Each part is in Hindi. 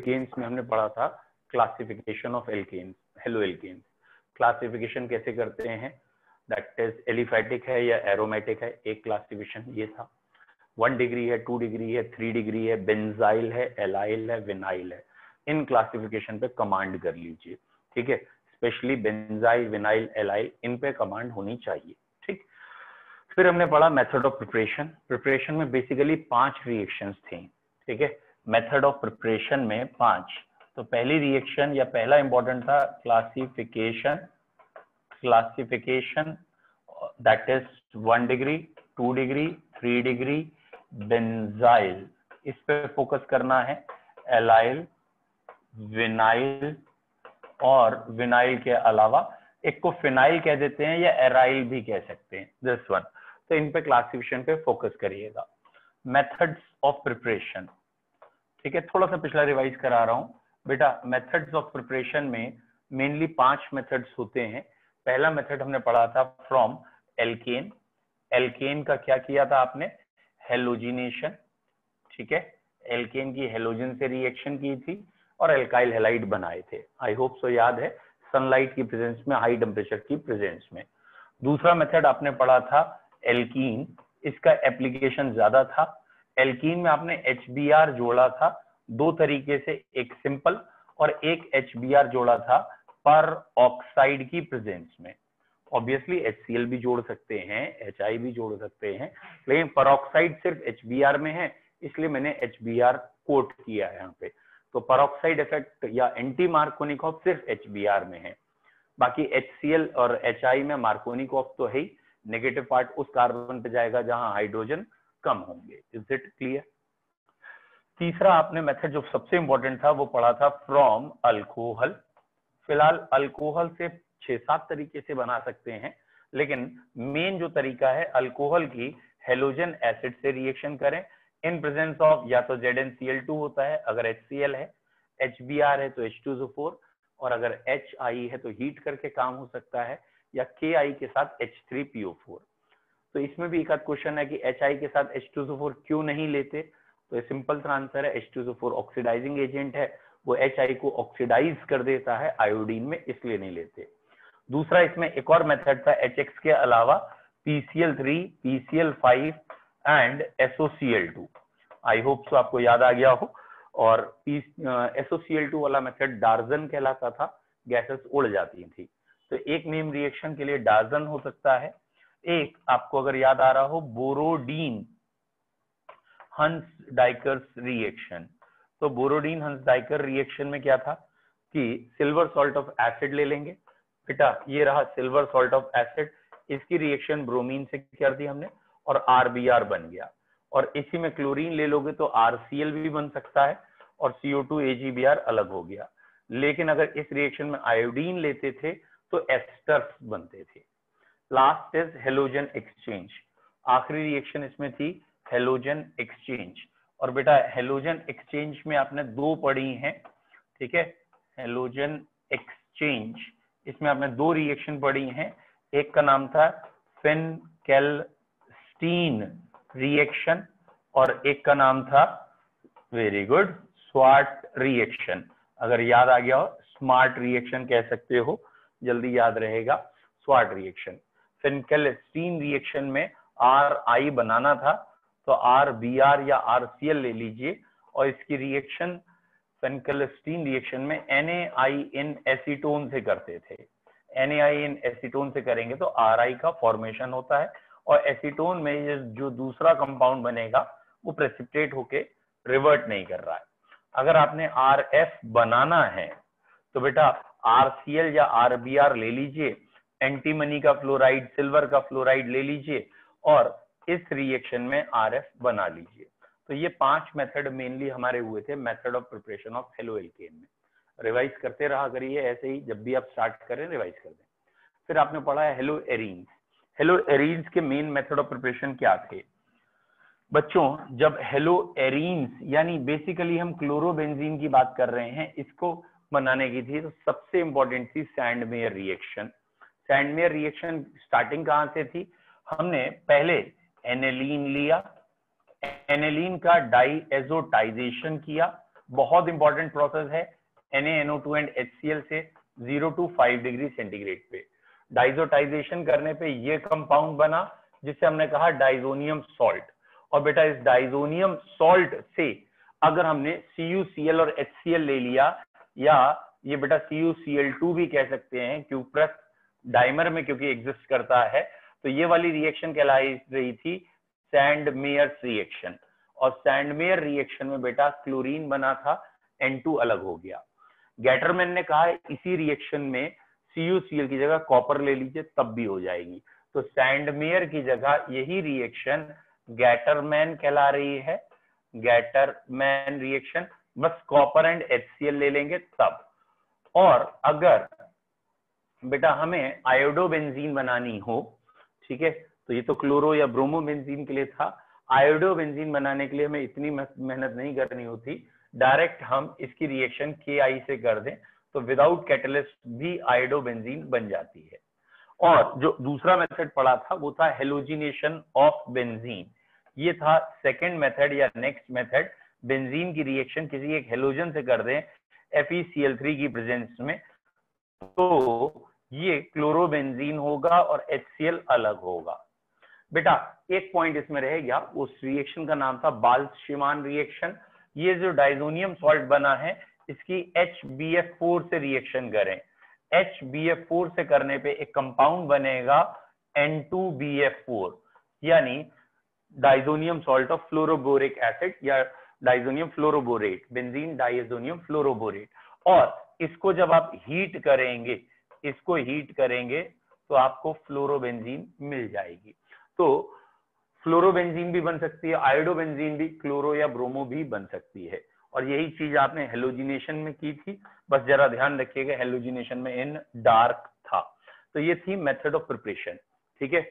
एल्केन्स में हमने पढ़ा था classification of alkenes, hello alkenes. Classification कैसे करते हैं, दैट इज एलिफैटिक है या एरोमेटिक है, एक क्लासिफिकेशन ये था। 1 डिग्री है, 2 डिग्री है, 3 डिग्री है, बेंजाइल है, एलाइल है, विनाइल है। इन क्लासिफिकेशन पे कमांड कर लीजिए, ठीक है। स्पेशली बेंजाइल, विनाइल, एलाइल, इन पे कमांड होनी चाहिए, ठीक। फिर हमने पढ़ा मेथड ऑफ प्रिपरेशन। प्रिपरेशन में बेसिकली 5 रिएक्शंस थी, ठीक है। मेथड ऑफ प्रिपरेशन में 5। तो पहली रिएक्शन या पहला इंपॉर्टेंट था classification. Classification that is 1 degree, 2 degree, 3 degree, benzyl, इस पे फोकस करना है। एलाइल, विनाइल, और विनाइल के अलावा एक को फिनाइल कह देते हैं या एराइल भी कह सकते हैं, दिस वन। तो इन पे क्लासिफिकेशन पे फोकस करिएगा। मेथड्स ऑफ प्रिपरेशन, ठीक है। थोड़ा सा पिछला रिवाइज करा रहा हूं बेटा। मेथड्स ऑफ प्रिपरेशन में मेनली 5 मेथड्स होते हैं। पहला मेथड हमने पढ़ा था फ्रॉम एल्केन। एल्केन का क्या किया था आपने, हेलोजिनेशन, ठीक है। एल्केन की हेलोजन से रिएक्शन की थी और एल्काइल हैलाइड बनाए थे। आई होप सो याद है, सनलाइट की प्रेजेंस में, हाई टेम्परेचर की प्रेजेंस में। दूसरा मेथड आपने पढ़ा था एल्कीन। इसका एप्लीकेशन ज्यादा था। एल्कीन में आपने HBr जोड़ा था 2 तरीके से, एक सिंपल और एक HBr जोड़ा था पर ऑक्साइड की प्रेजेंस में। ऑब्वियसली HCl भी जोड़ सकते हैं, HI भी जोड़ सकते हैं, लेकिन पर ऑक्साइड सिर्फ HBr में है, इसलिए मैंने HBr कोट किया है यहाँ पे। तो परऑक्साइड इफेक्ट या एंटी मार्कोनिकॉफ सिर्फ HBr में है। बाकी HCl और HI में मार्कोनिकॉफ तो है ही, नेगेटिव पार्ट उस कार्बन पे जाएगा जहां हाइड्रोजन कम होंगे। Is it clear. तीसरा आपने मेथड जो सबसे इंपॉर्टेंट था वो पढ़ा था फ्रॉम अल्कोहल। फिलहाल अल्कोहल से 6-7 तरीके से बना सकते हैं, लेकिन मेन जो तरीका है अल्कोहल की हेलोजन एसिड से रिएक्शन करें इन प्रेजेंस ऑफ या तो ZnCl2 होता है, अगर HCl है, HBr है तो H2SO4, और अगर HI है तो हीट करके काम हो सकता है, या KI के साथ H3PO4। तो इसमें भी एक आध क्वेश्चन है कि HI के साथ H2SO4 क्यों नहीं लेते, तो ये सिंपल सा आंसर है, H2SO4 ऑक्सीडाइजिंग एजेंट है, वो HI को ऑक्सीडाइज कर देता है आयोडीन में, इसलिए नहीं लेते। दूसरा इसमें एक और मेथड था HX के अलावा PCl3, PCl5 and SOCl2। I hope so आपको याद आ गया हो। और SOCl2 वाला मेथड डार्जन कहलाता था, गैसेस उड़ जाती थी। तो एक नेम रिएक्शन के लिए डार्जन हो सकता है। एक आपको अगर याद आ रहा हो बोरोडीन हंस डाइकर्स रिएक्शन। तो बोरोडीन हंस डाइकर रिएक्शन में क्या था कि सिल्वर सॉल्ट ऑफ एसिड ले लेंगे बेटा, ये रहा सिल्वर सॉल्ट ऑफ एसिड, इसकी रिएक्शन ब्रोमीन से कर दी हमने और RBr बन गया। और इसी में क्लोरीन ले लोगे तो RCl भी बन सकता है और CO2 AgBr अलग हो गया। लेकिन अगर इस रिएक्शन में आयोडीन लेते थे तो एस्टर्स बनते थे। Last is halogen exchange. आखिरी रिएक्शन इसमें थी हेलोजन एक्सचेंज। और बेटा हेलोजन एक्सचेंज में आपने 2 पढ़ी हैं, ठीक है। हेलोजन एक्सचेंज, इसमें आपने 2 रिएक्शन पढ़ी हैं। एक का नाम था फिनकेल्स्टीन रिएक्शन और एक का नाम था, वेरी गुड, स्वार्ट रिएक्शन। अगर याद आ गया हो, स्मार्ट रिएक्शन कह सकते हो, जल्दी याद रहेगा। स्वार्ट रिएक्शन, फिनकेल्स्टीन रिएक्शन में RI बनाना था तो RBr या RCl ले लीजिए, और इसकी रिएक्शन फिनकेल्स्टीन रिएक्शन में NaI इन एसीटोन से करते थे। NaI इन एसीटोन से करेंगे तो RI का फॉर्मेशन होता है, और एसीटोन में ये जो दूसरा कंपाउंड बनेगा वो प्रेसिपिटेट होके रिवर्ट नहीं कर रहा है। अगर आपने RF बनाना है तो बेटा RCl या RBr ले लीजिए, एंटीमनी का फ्लोराइड, सिल्वर का फ्लोराइड ले लीजिए और इस रिएक्शन में RF बना लीजिए। तो ये 5 मेथड मेनली हमारे हुए थे method of preparation of halo alkane में। रिवाइज करते रहा करिए, ऐसे ही जब भी आप स्टार्ट करें रिवाइज कर दें। फिर आपने पढ़ा है हेलो एरीन्स। हेलो एरीन्स के मेन मेथड ऑफ प्रिपरेशन क्या थे बच्चों। जब हेलो एरीन्स यानी बेसिकली हम क्लोरोबेंजीन की बात कर रहे हैं, इसको बनाने की थी, तो सबसे इंपॉर्टेंट थी Sandmeyer reaction. Sandmeyer reaction starting कहां से थी, हमने पहले एनेलीन लिया, एनेलीन का डाईएजोटाइजेशन किया, बहुत इंपॉर्टेंट प्रोसेस है NaNO2 एंड HCl से 0 to 5 डिग्री सेंटीग्रेड पे डाइजोटाइजेशन करने पे ये कंपाउंड बना जिसे हमने कहा डाइजोनियम सॉल्ट। और बेटा इस डाइजोनियम सॉल्ट से अगर हमने CuCl और HCl ले लिया, या ये बेटा CuCl2 भी कह सकते हैं क्यूप्रस डाइमर में क्योंकि एग्जिस्ट करता है, तो ये वाली रिएक्शन कहलाई रही थी सैंडमेयर्स रिएक्शन। और सैंडमेयर रिएक्शन में बेटा क्लोरीन बना था, N2 अलग हो गया। गैटरमैन ने कहा इसी रिएक्शन में CuCl की जगह कॉपर ले लीजिए तब भी हो जाएगी। तो सैंडमेयर की जगह यही रिएक्शन गैटरमैन कहला रही है, गैटरमैन रिएक्शन, बस कॉपर एंड HCl ले लेंगे तब। और अगर बेटा हमें आयोडोबेंजीन बनानी हो, ठीक है, तो ये तो क्लोरो या ब्रोमोबेंजीन के लिए था, आयोडोबेंजीन बनाने के लिए हमें इतनी मेहनत नहीं करनी होती, डायरेक्ट हम इसकी रिएक्शन KI से कर दें तो विदाउट कैटलिस्ट भी आयोडोबेंजीन बन जाती है। और जो दूसरा मेथड पढ़ा था वो था हेलोजिनेशन ऑफ बेंजीन। ये था सेकंड मेथड या नेक्स्ट मेथड, बेंजीन की रिएक्शन किसी एक हेलोजन से कर दें FeCl3 की प्रेजेंस में, तो ये क्लोरोबेंजीन होगा और HCl अलग होगा। बेटा एक पॉइंट इसमें रह गया, उस रिएक्शन का नाम था बाल्स-शिमान रिएक्शन। ये जो डाइजोनियम सॉल्ट बना है इसकी HBF4 से रिएक्शन करें, HBF4 से करने पे एक कंपाउंड बनेगा N2BF4, यानी diazonium salt of fluoroboric acid या diazonium fluoroborate, benzene diazonium fluoroborate. और इसको जब आप हीट करेंगे, इसको हीट करेंगे तो आपको फ्लोरोबेंजीन मिल जाएगी। तो फ्लोरोबेंजीन भी बन सकती है, आयोडोबेंजीन भी, क्लोरो या ब्रोमो भी बन सकती है। और यही चीज आपने हेलोजिनेशन में की थी, बस जरा ध्यान रखिएगा हेलोजिनेशन में इन डार्क था। तो ये थी मेथड ऑफ प्रिपरेशन, ठीक है,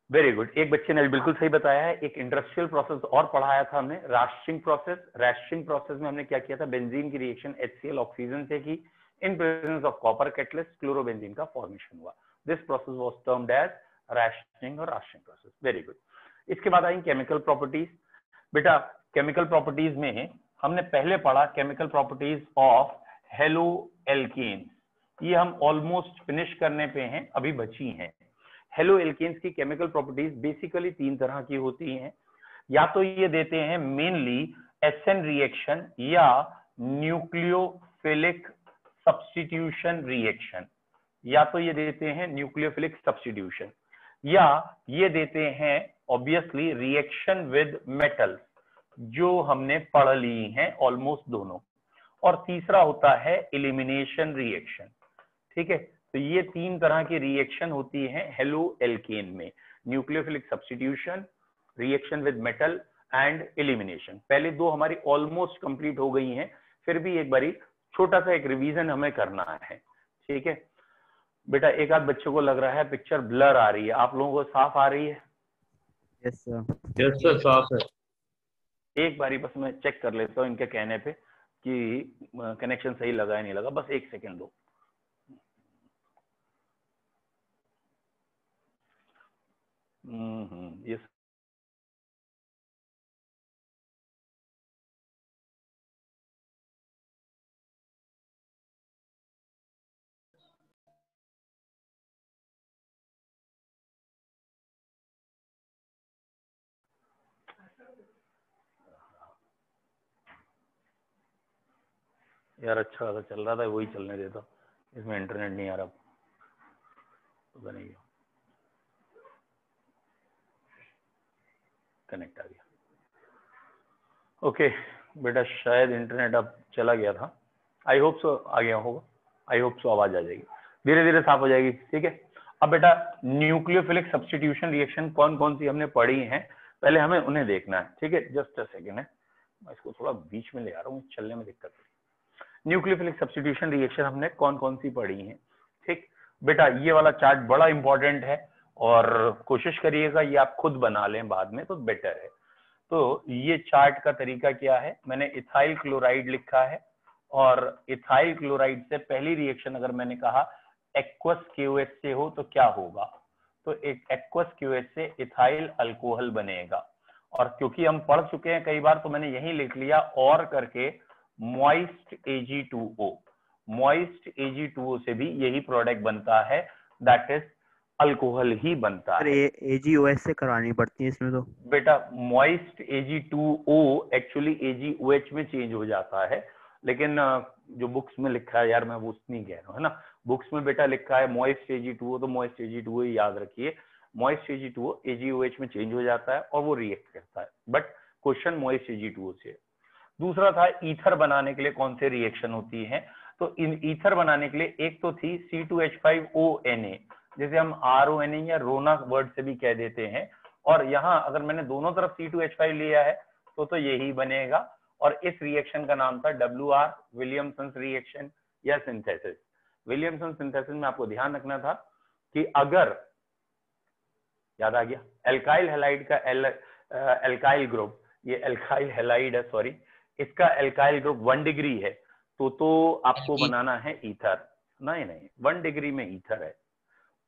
वेरी गुड। एक बच्चे ने बिल्कुल सही बताया है। एक इंडस्ट्रियल प्रोसेस और पढ़ाया था हमने, रास्टिंग प्रोसेस। रास्टिंग प्रोसेस में हमने क्या किया था, बेंजीन की रिएक्शन HCl ऑक्सीजन से की, in presence of copper catalyst chlorobenzene का फॉर्मेशन हुआ। This process was termed as Raschig और रास्टिंग प्रोसेस, वेरी गुड। इसके बाद आई केमिकल प्रॉपर्टीज। बेटा केमिकल प्रॉपर्टीज में हमने पहले पढ़ा chemical properties of haloalkanes, ये हम ऑलमोस्ट फिनिश करने पे हैं, अभी बची हैं। हेलो एल्केन्स की केमिकल प्रॉपर्टीज बेसिकली 3 तरह की होती हैं, या तो ये देते हैं मेनली SN रिएक्शन या न्यूक्लियोफिलिक सब्स्टिट्यूशन रिएक्शन, या तो ये देते हैं न्यूक्लियोफिलिक सब्स्टिट्यूशन, या ये देते हैं ऑब्वियसली रिएक्शन विद मेटल, जो हमने पढ़ ली हैं ऑलमोस्ट दोनों। और तीसरा होता है एलिमिनेशन रिएक्शन, ठीक है। तो ये 3 तरह की रिएक्शन होती है हेलो एल्केन में, nucleophilic substitution, reaction with metal and elimination. पहले 2 हमारी ऑलमोस्ट कंप्लीट हो गई हैं, फिर भी एक बारी छोटा सा एक रिवीजन हमें करना है, ठीक है। बेटा एक आध बच्चों को लग रहा है पिक्चर ब्लर आ रही है, आप लोगों को साफ आ रही है? यस सर, यस सर, साफ है। एक बारी बस मैं चेक कर लेता हूँ इनके कहने पे कि कनेक्शन सही लगा है नहीं लगा, बस 1 सेकेंड दो। ये यार अच्छा खासा चल रहा था, वही चलने देता, इसमें इंटरनेट नहीं आ रहा, पता नहीं क्यों। कनेक्ट आ गया, ओके बेटा शायद इंटरनेट अब चला गया था, आई होप सो आ गया होगा, आई होप सो आवाज आ जाएगी, धीरे धीरे साफ हो जाएगी, ठीक है। अब बेटा न्यूक्लियोफिलिक सब्स्टिट्यूशन रिएक्शन कौन कौन सी हमने पढ़ी हैं, पहले हमें उन्हें देखना है, ठीक है। जस्ट अ सेकेंड है, मैं इसको थोड़ा बीच में ले आ रहा हूँ, चलने में दिक्कत है। न्यूक्लियोफिलिक सब्स्टिट्यूशन रिएक्शन हमने कौन कौन सी पढ़ी हैं, ठीक। बेटा ये वाला चार्ट बड़ा इंपॉर्टेंट है और कोशिश करिएगा ये आप खुद बना लें बाद में तो बेटर है। तो ये चार्ट का तरीका क्या है, मैंने इथाइल क्लोराइड लिखा है और इथाइल क्लोराइड से पहली रिएक्शन अगर मैंने कहा एक्वस KOH से हो तो क्या होगा, तो एक एक्वस KOH से इथाइल अल्कोहल बनेगा। और क्योंकि हम पढ़ चुके हैं कई बार तो मैंने यही लिख लिया और करके मॉइस्ट Ag2O, मॉइस्ट Ag2O से भी यही प्रोडक्ट बनता है, दैट इज अल्कोहल ही बनता है। AgOH से करवानी पड़ती है इसमें तो। बेटा मॉइस्ट Ag2O एक्चुअली AgOH में चेंज हो जाता है, लेकिन जो बुक्स में लिखा है यार, मैं वो नहीं कह रहा हूँ, है ना, बुक्स में बेटा लिखा है मॉइस्ट Ag2O, तो मॉइस्ट Ag2O ही याद रखिए। मॉइस्ट Ag2O AgOH में चेंज हो जाता है और वो रिएक्ट करता है, बट क्वेश्चन मॉइस्ट Ag2O से। दूसरा था ईथर बनाने के लिए कौन से रिएक्शन होती है, तो इन ईथर बनाने के लिए एक तो थी C2H5ONA, जिसे हम RONA या रोना वर्ड से भी कह देते हैं, और यहाँ अगर मैंने दोनों तरफ C2H5 लिया है तो यही बनेगा, और इस रिएक्शन का नाम था WR विलियमसन रिएक्शन या सिंथेसिस। विलियमसन सिंथेसिस में आपको ध्यान रखना था कि अगर, याद आ गया, एल्काइल हैलाइड का एल्काइल ग्रुप, ये एल्काइल हैलाइड है, सॉरी, इसका एल्काइल ग्रुप 1 डिग्री है तो आपको बनाना है ईथर। नहीं 1 डिग्री में ईथर है,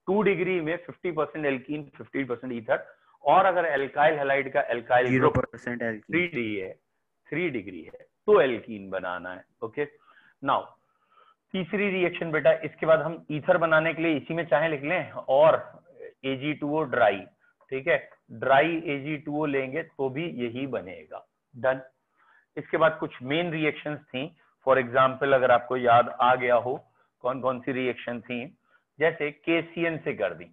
2 डिग्री में 50% एल्कीन 50% ईथर, और अगर एल्काइल हैलाइड का एल्काइल ग्रुप 3 डिग्री है तो एल्कीन बनाना है। ओके, नाउ तीसरी रिएक्शन बेटा, इसके बाद हम ईथर बनाने के लिए इसी में चाहे लिख लें, और Ag2O ड्राई, ठीक है, ड्राई Ag2O लेंगे तो भी यही बनेगा, डन। इसके बाद कुछ मेन रिएक्शंस थी, फॉर एग्जांपल अगर आपको याद आ गया हो कौन कौन सी रिएक्शन थी, जैसे KCN से कर दी,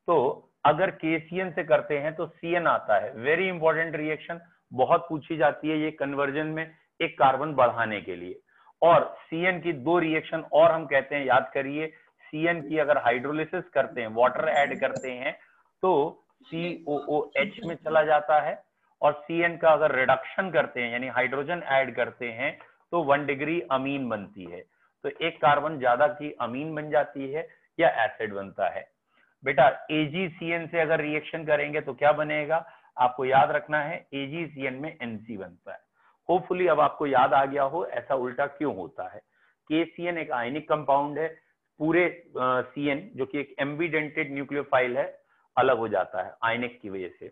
तो अगर KCN से करते हैं तो CN आता है, वेरी इंपॉर्टेंट रिएक्शन, बहुत पूछी जाती है ये कन्वर्जन में एक कार्बन बढ़ाने के लिए। और CN की 2 रिएक्शन और हम कहते हैं, याद करिए, CN की अगर हाइड्रोलिसिस करते हैं, वाटर ऐड करते हैं तो COOH में चला जाता है, और CN का अगर रिडक्शन करते हैं यानी हाइड्रोजन ऐड करते हैं तो 1 डिग्री अमीन बनती है, तो एक कार्बन ज्यादा की अमीन बन जाती है या एसिड बनता है। बेटा AgCN से अगर रिएक्शन करेंगे तो क्या बनेगा, आपको याद रखना है, AgCN में NC बनता है। होपफुली अब आपको याद आ गया हो ऐसा उल्टा क्यों होता है। KCN एक आयनिक कंपाउंड है, पूरे CN जो कि एक एम्बिडेंटेड न्यूक्लियोफाइल है, अलग हो जाता है आयनिक की वजह से।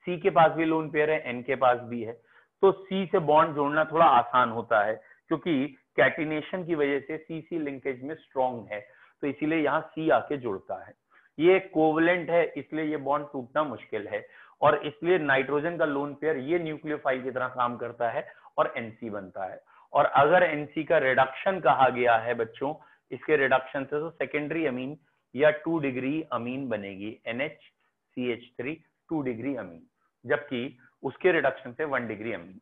C के पास भी लोन पेयर है, N के पास भी है, तो C से बॉन्ड जोड़ना थोड़ा आसान होता है क्योंकि कैटिनेशन की वजह से CC लिंकेज में स्ट्रॉन्ग है, तो इसीलिए यहाँ C आके जुड़ता है। ये कोवलेंट है इसलिए ये बॉन्ड टूटना मुश्किल है, और इसलिए नाइट्रोजन का लोन पेयर ये न्यूक्लियोफाइल की तरह काम करता है और NC बनता है। और अगर NC का रिडक्शन कहा गया है बच्चों, इसके रिडक्शन से तो सेकेंडरी अमीन या 2 डिग्री अमीन बनेगी, NHCH3 2 डिग्री अमीन, जबकि उसके रिडक्शन से 1 डिग्री अमीन।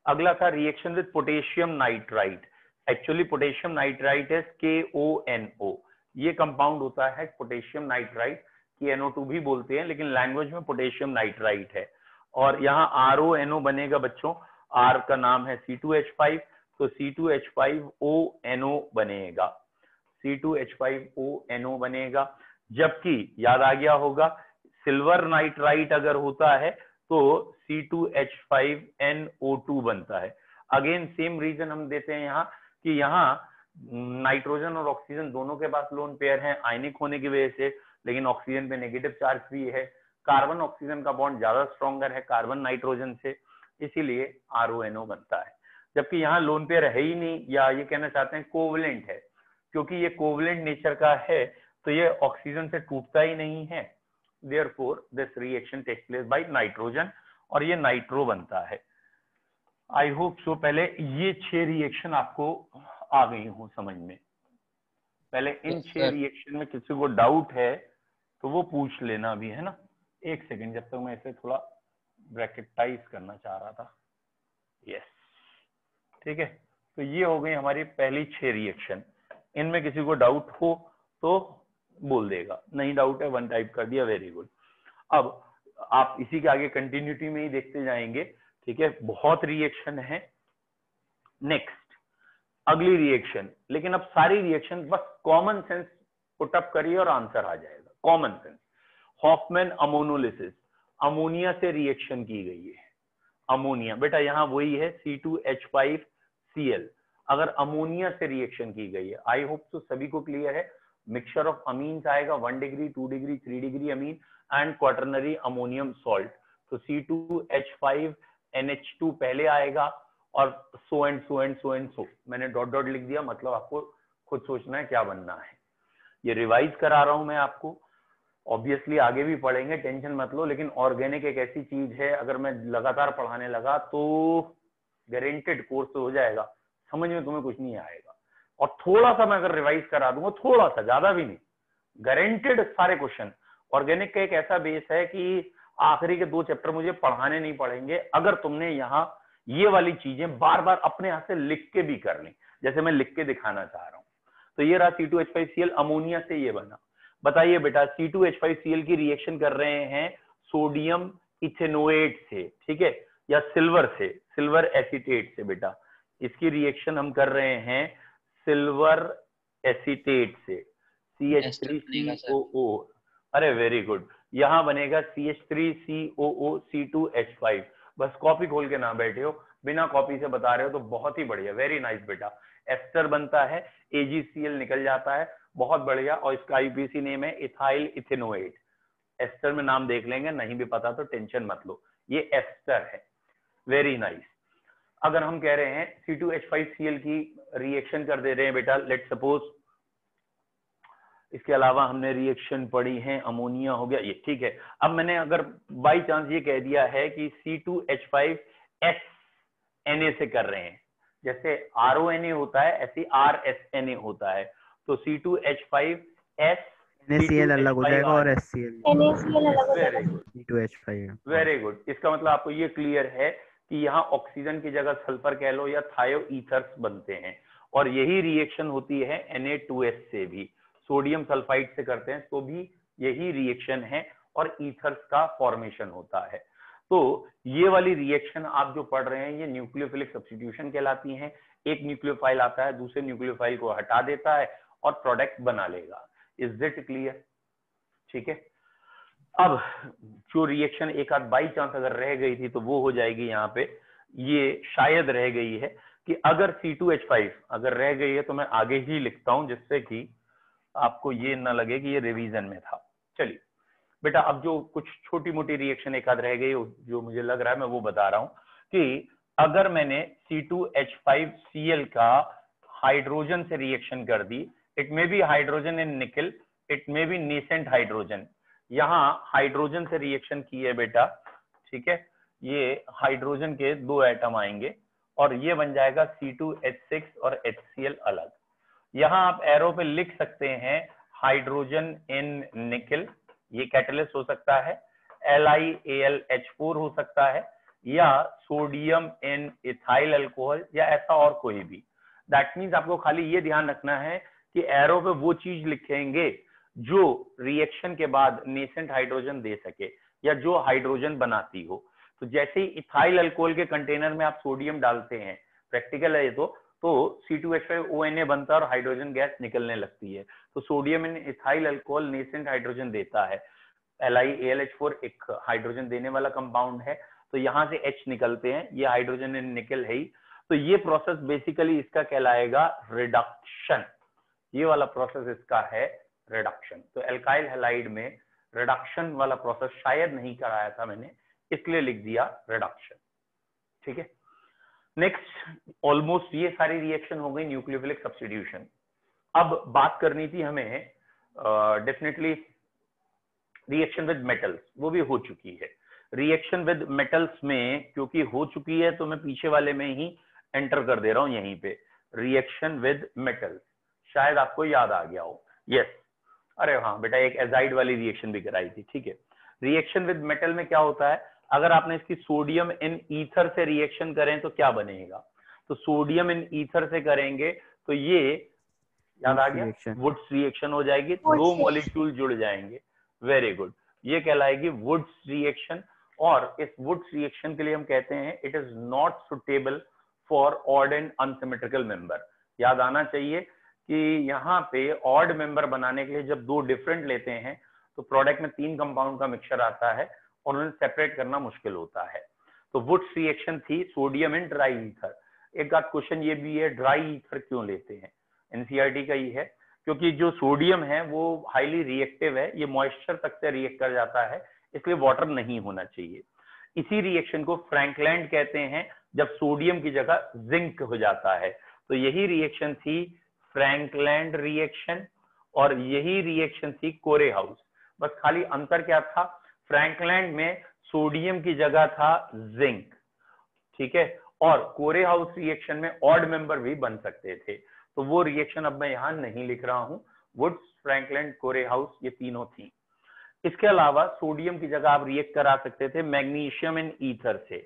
अगला था reaction with potassium nitrite, actually potassium nitrite is KONO, ये कंपाउंड होता है पोटेशियम नाइट्राइट, की NO2 भी बोलते हैं लेकिन लैंग्वेज में पोटेशियम नाइट्राइट है, और यहाँ RONO बनेगा बच्चों, R का नाम है C2H5, तो C2H5ONO बनेगा, C2H5ONO बनेगा। जबकि याद आ गया होगा सिल्वर नाइट्राइट अगर होता है तो C2H5NO2 बनता है। अगेन सेम रीजन हम देते हैं यहाँ कि यहाँ नाइट्रोजन और ऑक्सीजन दोनों के पास लोन पेयर हैं आयनिक होने की वजह से, लेकिन ऑक्सीजन पे नेगेटिव चार्ज भी है, कार्बन ऑक्सीजन का बॉन्ड ज्यादा स्ट्रॉन्गर है कार्बन नाइट्रोजन से, इसीलिए RONO बनता है। जबकि यहाँ लोन पेयर है ही नहीं, या ये कहना चाहते हैं कोवलेंट है, क्योंकि ये कोवलेंट नेचर का है तो ये ऑक्सीजन से टूटता ही नहीं है, therefore this reaction takes place by nitrogen, और ये नाइट्रो बनता है। आई होप सो पहले ये 6 रिएक्शन आपको आ गई हो समझ में। पहले इन 6 रिएक्शन में किसी को डाउट है तो वो पूछ लेना भी, है ना। एक सेकंड, जब तक मैं इसे थोड़ा ब्रैकेटाइज करना चाह रहा था। यस, ठीक है, तो ये हो गई हमारी पहली 6 रिएक्शन। इनमें किसी को डाउट हो तो बोल देगा, नहीं डाउट है 1 टाइप कर दिया, वेरी गुड। अब आप इसी के आगे कंटिन्यूटी में ही देखते जाएंगे, ठीक है, बहुत रिएक्शन है। नेक्स्ट अगली रिएक्शन, लेकिन अब सारी रिएक्शन बस कॉमन सेंस पुटअप करिए और आंसर आ जाएगा, common sense. Hofmann ammonolysis, ammonia से रिएक्शन की गई है, अमोनिया बेटा यहाँ वही है C2H5Cl, अगर अमोनिया से रिएक्शन की गई है, आई होप तो सभी को क्लियर है। मिक्सचर ऑफ अमीन्स आएगा 1 degree 2 degree 3 degree amine and quaternary ammonium salt, तो C2H5NH2 पहले आएगा और so and so and so and so. मैंने डॉट डॉट लिख दिया, मतलब आपको खुद सोचना है क्या बनना है। ये रिवाइज करा रहा हूं मैं आपको, ऑब्वियसली आगे भी पढ़ेंगे, टेंशन मत लो। लेकिन ऑर्गेनिक एक ऐसी चीज है, अगर मैं लगातार पढ़ाने लगा तो गारंटेड कोर्स तो हो जाएगा, समझ में तुम्हें कुछ नहीं आएगा। और थोड़ा सा मैं अगर रिवाइज करा दूंगा, थोड़ा सा, ज्यादा भी नहीं, गारंटेड सारे क्वेश्चन। ऑर्गेनिक का एक ऐसा बेस है कि आखिरी के 2 चैप्टर मुझे पढ़ाने नहीं पड़ेंगे अगर तुमने यहाँ ये वाली चीजें बार बार अपने हाथ से लिख के भी कर ली, जैसे मैं लिख के दिखाना चाह रहा हूं। तो ये रहा C2H5Cl, अमोनिया से ये बना। बताइए बेटा, C2H5Cl की रिएक्शन कर रहे हैं सोडियम इथेनोएट से, ठीक है, या सिल्वर से, सिल्वर एसीटेट से। बेटा इसकी रिएक्शन हम कर रहे हैं सिल्वर एसीटेट से, CH3COO। अरे वेरी गुड, यहां बनेगा CH3COO C2H5। बस कॉपी खोल के ना बैठे हो, बिना कॉपी से बता रहे हो तो बहुत ही बढ़िया, वेरी नाइस बेटा। एस्टर बनता है, AgCl निकल जाता है, बहुत बढ़िया। और इसका IUPAC नेम है इथाइल इथेनोएट। एस्टर में नाम देख लेंगे, नहीं भी पता तो टेंशन मत लो, ये एस्टर है, वेरी नाइस। अगर हम कह रहे हैं C2H5Cl की रिएक्शन कर दे रहे हैं बेटा, लेट सपोज, इसके अलावा हमने रिएक्शन पढ़ी है, अमोनिया हो गया ये, ठीक है। अब मैंने अगर बाई चांस ये कह दिया है कि C2H5SNA से कर रहे हैं, जैसे RONA होता है ऐसे RSNA होता है, तो C2H5S NaCl अलग हो जाएगा और HCl NaCl अलग हो जाएगा। C2H5। वेरी गुड, इसका मतलब आपको ये क्लियर है कि यहाँ ऑक्सीजन की जगह सल्फर कह लो या थायो ईथर्स बनते हैं, और यही रिएक्शन होती है Na2S से भी, सोडियम सल्फाइड से करते हैं तो भी यही रिएक्शन है और ईथर्स का फॉर्मेशन होता है। तो ये वाली रिएक्शन आप जो पढ़ रहे हैं ये न्यूक्लियोफिलिक सब्स्टिट्यूशन कहलाती हैं। एक न्यूक्लियोफाइल आता है, दूसरे न्यूक्लियोफाइल को हटा देता है और प्रोडक्ट बना लेगा। Is it clear? ठीक है। अब जो रिएक्शन एक आध बाई चांस अगर रह गई थी तो वो हो जाएगी यहाँ पे, ये शायद रह गई है कि अगर C2H5 अगर रह गई है तो मैं आगे ही लिखता हूं जिससे कि आपको ये ना लगे कि ये रिवीजन में था। चलिए बेटा, अब जो कुछ छोटी मोटी रिएक्शन एक आध रह गई जो मुझे लग रहा है मैं वो बता रहा हूं कि अगर मैंने C2H5Cl का हाइड्रोजन से रिएक्शन कर दी, it may be hydrogen in nickel, it may be nascent hydrogen. यहां हाइड्रोजन से रिएक्शन की है बेटा, ठीक है, ये हाइड्रोजन के 2 एटम आएंगे और ये बन जाएगा C2H6 और HCl अलग। यहां आप एरो पे लिख सकते हैं हाइड्रोजन इन निकल, ये कैटलिस्ट हो सकता है, LiAlH4 हो सकता है, या सोडियम इन इथाइल अल्कोहल, या ऐसा और कोई भी। दैट मीन्स आपको खाली ये ध्यान रखना है कि एरो पे वो चीज लिखेंगे जो रिएक्शन के बाद नेसेंट हाइड्रोजन दे सके या जो हाइड्रोजन बनाती हो। तो जैसे ही इथाइल अल्कोहल के कंटेनर में आप सोडियम डालते हैं, प्रैक्टिकल है ये तो C2H5ONA बनता है और हाइड्रोजन गैस निकलने लगती है। तो सोडियम इन इथाइल अल्कोहल नेसेंट हाइड्रोजन देता है, LiAlH4 एक हाइड्रोजन देने वाला कंपाउंड है, तो यहां से H निकलते हैं, ये हाइड्रोजन इन निकल है ही। तो ये प्रोसेस बेसिकली इसका कहलाएगा रिडक्शन, ये वाला प्रोसेस इसका है रिडक्शन। तो एल्काइल हैलाइड में रिडक्शन वाला प्रोसेस शायद नहीं कराया था मैंने, इसलिए लिख दिया रिडक्शन। ठीक है, नेक्स्ट, ऑलमोस्ट ये सारी रिएक्शन हो गई न्यूक्लियोफिलिक सब्स्टिट्यूशन। अब बात करनी थी हमें डेफिनेटली रिएक्शन विद मेटल्स, वो भी हो चुकी है। रिएक्शन विद मेटल्स में क्योंकि हो चुकी है तो मैं पीछे वाले में ही एंटर कर दे रहा हूं यहीं पे, रिएक्शन विद मेटल्स, शायद आपको याद आ गया हो। यस, अरे हाँ बेटा, एक एजाइड वाली रिएक्शन भी कराई थी। ठीक है, रिएक्शन विद मेटल में क्या होता है, अगर आपने इसकी सोडियम इन ईथर से रिएक्शन करें तो क्या बनेगा, तो सोडियम इन ईथर से करेंगे तो ये याद आ गया, वुड्स रिएक्शन हो जाएगी, 2 मॉलिक्यूल जुड़ जाएंगे। वेरी गुड, ये कहलाएगी वुड्स रिएक्शन। और इस वुड्स रिएक्शन के लिए हम कहते हैं it is not suitable for odd and unsymmetrical member. याद आना चाहिए कि यहाँ पे ऑड मेंबर बनाने के लिए जब 2 डिफरेंट लेते हैं तो प्रोडक्ट में 3 कंपाउंड का मिक्सचर आता है और उन्हें सेपरेट करना मुश्किल होता है। तो वुड्स रिएक्शन थी सोडियम इन ड्राई ईथर। एक आध क्वेश्चन ये भी है, ड्राई ईथर क्यों लेते हैं, एनसीईआरटी का ही है, क्योंकि जो सोडियम है वो हाईली रिएक्टिव है, ये मॉइस्चर तक से रिएक्ट कर जाता है, इसलिए वाटर नहीं होना चाहिए। इसी रिएक्शन को फ्रैंकलैंड कहते हैं, जब सोडियम की जगह जिंक हो जाता है। तो यही रिएक्शन थी फ्रैंकलैंड रिएक्शन और यही रिएक्शन थी कोरेहाउस। बस खाली अंतर क्या था, फ्रैंकलैंड में सोडियम की जगह था जिंक, ठीक है, और कोरेहाउस रिएक्शन में ऑड मेंबर भी बन सकते थे। तो वो रिएक्शन अब मैं यहां नहीं लिख रहा हूं, वुड्स, फ्रैंकलैंड, कोरेहाउस ये तीनों थी। इसके अलावा सोडियम की जगह आप रिएक्ट करा सकते थे मैग्नीशियम इन ईथर से।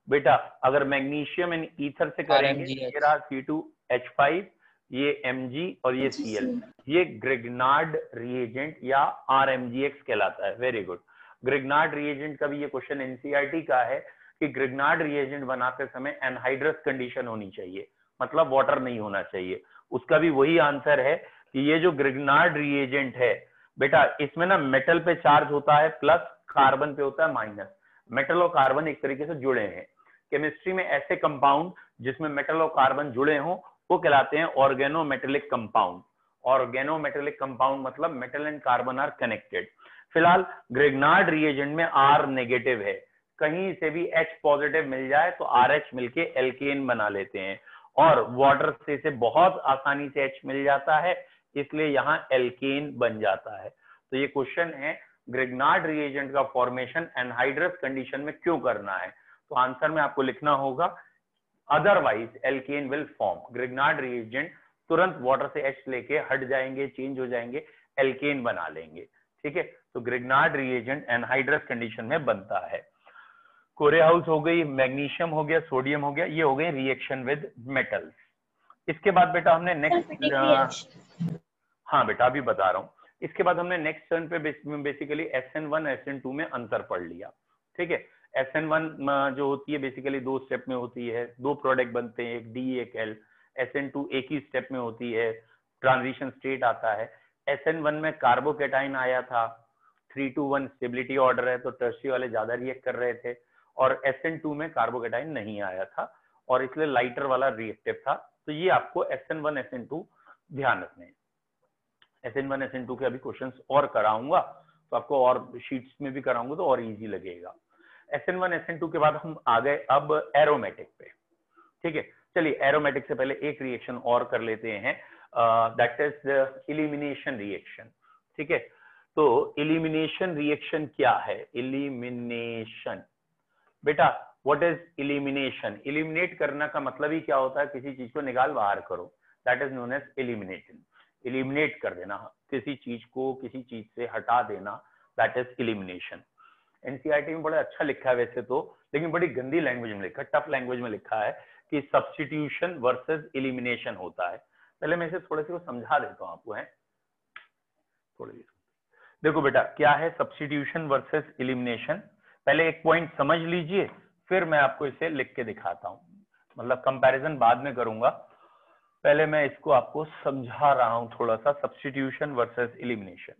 बेटा अगर मैग्नीशियम इन ईथर से करेंगे, ये रहा C2H5, ये Mg और ये Cl, ये ग्रिग्नार्ड रिएजेंट या RMgX कहलाता है। Very good. ग्रिग्नार्ड रिएजेंट का भी ये क्वेश्चन एनसीईआरटी का है कि ग्रिग्नार्ड रिएजेंट बनाते समय एनहाइड्रस कंडीशन होनी चाहिए, मतलब वाटर नहीं होना चाहिए। उसका भी वही आंसर है कि ये जो ग्रिग्नार्ड रिएजेंट है बेटा, इसमें ना मेटल पे चार्ज होता है प्लस, कार्बन पे होता है माइनस। मेटल और कार्बन एक तरीके से जुड़े हैं। केमिस्ट्री में ऐसे कंपाउंड जिसमें मेटल और कार्बन जुड़े हों वो कहलाते हैं ऑर्गेनोमेटेलिक कंपाउंड। ऑर्गेनोमेटेलिक कंपाउंड मतलब metal and carbon are connected. फिलहाल ग्रिग्नार्ड रिएजेंट में R नेगेटिव है, कहीं से भी H पॉजिटिव मिल जाए तो RH मिलके एल्केन बना लेते हैं, और वाटर से बहुत आसानी से H मिल जाता है, इसलिए यहाँ एल्केन बन जाता है। तो ये क्वेश्चन है ग्रिग्नार्ड रिएजेंट का फॉर्मेशन एनहाइड्रस कंडीशन में क्यों करना है, तो आंसर में आपको लिखना होगा otherwise alkene will form. Grignard reagent तुरंत वाटर से H लेके हट जाएंगे, चेंज हो जाएंगे, एल्केन बना लेंगे, ठीक है। तो ग्रिग्नार्ड रिएजेंट एनहाइड्रस कंडीशन में बनता है। कोरेहाउस हो गई, मैग्नीशियम हो गया, सोडियम हो गया, ये हो गई रिएक्शन विद मेटल्स। इसके बाद बेटा हमने नेक्स्ट, हाँ बेटा अभी बता रहा हूँ। इसके बाद हमने नेक्स्ट टर्न पे बेसिकली SN1 SN2 में अंतर पढ़ लिया, ठीक है। SN1 जो होती है बेसिकली 2 स्टेप में होती है, 2 प्रोडक्ट बनते हैं, एक D एक L। SN2 एक ही स्टेप में होती है, ट्रांजिशन स्टेट आता है। SN1 में कार्बोकेटाइन आया था, 3-to-1 स्टेबिलिटी ऑर्डर है, तो टर्शियरी वाले ज्यादा रिएक्ट कर रहे थे, और SN2 में कार्बोकेटाइन नहीं आया था और इसलिए लाइटर वाला रिएक्टिव था। तो ये आपको SN1 SN2 ध्यान रखने हैं। SN1 SN2 के अभी क्वेश्चंस और कराऊंगा, तो आपको और शीट्स में भी कराऊंगा तो और इजी लगेगा। SN1 SN2 के बाद हम आ गए अब एरोमेटिक पे, ठीक है। चलिए एरोमेटिक से पहले एक रिएक्शन और कर लेते हैं, दैट इज इलिमिनेशन रिएक्शन, ठीक है। तो इलिमिनेशन रिएक्शन क्या है? इलिमिनेशन बेटा व्हाट इज इलिमिनेशन? इलिमिनेट करना का मतलब ही क्या होता है, किसी चीज को निकाल बाहर करो, that is known as elimination. Eliminate कर देना, किसी चीज को किसी चीज से हटा देना, दैट इज इलिमिनेशन। एनसीईआरटी में बड़ा अच्छा लिखा है वैसे तो, लेकिन बड़ी गंदी लैंग्वेज में लिखा है, टफ लैंग्वेज में लिखा है कि सब्स्टिट्यूशन वर्सेस इलिमिनेशन होता है। पहले मैं इसे थोड़े से को समझा देता हूँ आपको, है थोड़ी। देखो बेटा क्या है सब्स्टिट्यूशन वर्सेस इलिमिनेशन, पहले एक पॉइंट समझ लीजिए, फिर मैं आपको इसे लिख के दिखाता हूँ, मतलब कंपैरिजन बाद में करूंगा, पहले मैं इसको आपको समझा रहा हूं थोड़ा सा, सब्स्टिट्यूशन वर्सेस इलिमिनेशन।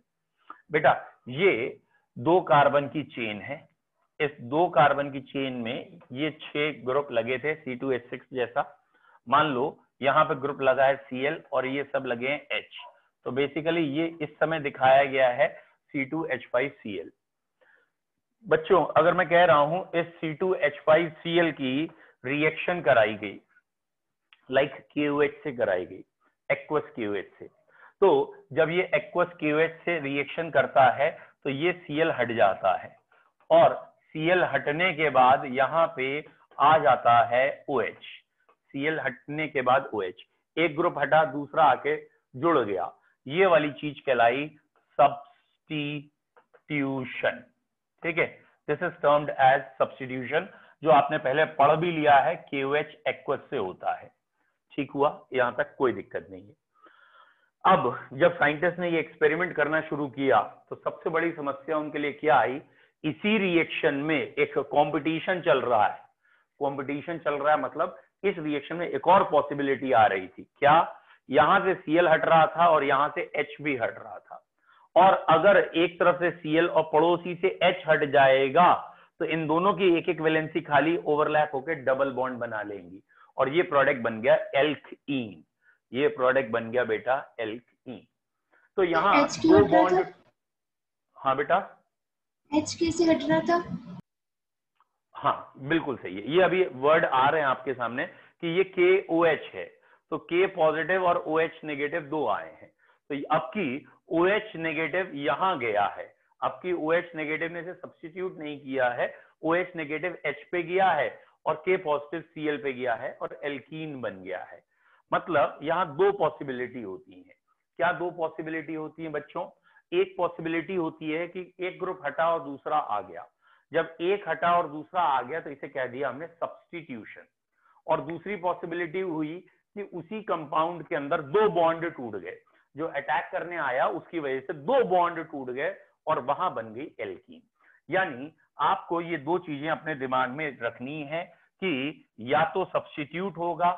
बेटा ये 2 कार्बन की चेन है, इस 2 कार्बन की चेन में ये 6 ग्रुप लगे थे C2H6 जैसा। मान लो यहाँ पे ग्रुप लगा है Cl और ये सब लगे हैं H, तो बेसिकली ये इस समय दिखाया गया है C2H5Cl। बच्चों अगर मैं कह रहा हूं इस C2H5Cl की रिएक्शन कराई गई, लाइक KOH से कराई गई, एक्वस KOH से, तो जब ये एक्वस KOH से रिएक्शन करता है तो ये Cl हट जाता है, और Cl हटने के बाद यहाँ पे आ जाता है OH। Cl हटने के बाद OH, एक ग्रुप हटा दूसरा आके जुड़ गया, ये वाली चीज कहलाई सब्स्टिट्यूशन, ठीक है। This is termed as substitution, जो आपने पहले पढ़ भी लिया है, KOH एक्वस से होता है, ठीक हुआ, यहां तक कोई दिक्कत नहीं है। अब जब साइंटिस्ट ने ये एक्सपेरिमेंट करना शुरू किया तो सबसे बड़ी समस्या उनके लिए क्या आई, इसी रिएक्शन में एक कंपटीशन चल रहा है। कंपटीशन चल रहा है मतलब इस रिएक्शन में एक और पॉसिबिलिटी आ रही थी, क्या? यहां से Cl हट रहा था और यहां से H भी हट रहा था, और अगर एक तरफ से Cl और पड़ोसी से H हट जाएगा तो इन दोनों की एक एक वैलेंसी खाली ओवरलैप होकर डबल बॉन्ड बना लेंगी, और ये प्रोडक्ट बन गया एल्कीन। ये प्रोडक्ट बन गया बेटा एल्कीन। तो यहाँ 2 बॉन्ड, हाँ बेटा H कैसे हट रहा था? हाँ बिल्कुल सही है, ये अभी वर्ड आ रहे हैं आपके सामने कि ये KOH है, तो K पॉजिटिव और OH नेगेटिव दो आए हैं, तो अब की OH नेगेटिव यहां गया है, अब की OH नेगेटिव ने से सब्स्टिट्यूट नहीं किया है, OH नेगेटिव H पे गया है और K पॉजिटिव Cl पे गया है और एल्कीन बन गया है। मतलब यहाँ दो पॉसिबिलिटी होती है। क्या दो पॉसिबिलिटी होती है बच्चों? एक पॉसिबिलिटी होती है कि एक ग्रुप हटा और दूसरा आ गया, जब एक हटा और दूसरा आ गया तो इसे कह दिया हमने सब्स्टिट्यूशन। और दूसरी पॉसिबिलिटी हुई कि उसी कंपाउंड के अंदर दो बॉन्ड टूट गए, जो अटैक करने आया उसकी वजह से दो बॉन्ड टूट गए और वहां बन गई एल्कीन। यानी आपको ये दो चीजें अपने दिमाग में रखनी है कि या तो सब्स्टिट्यूट होगा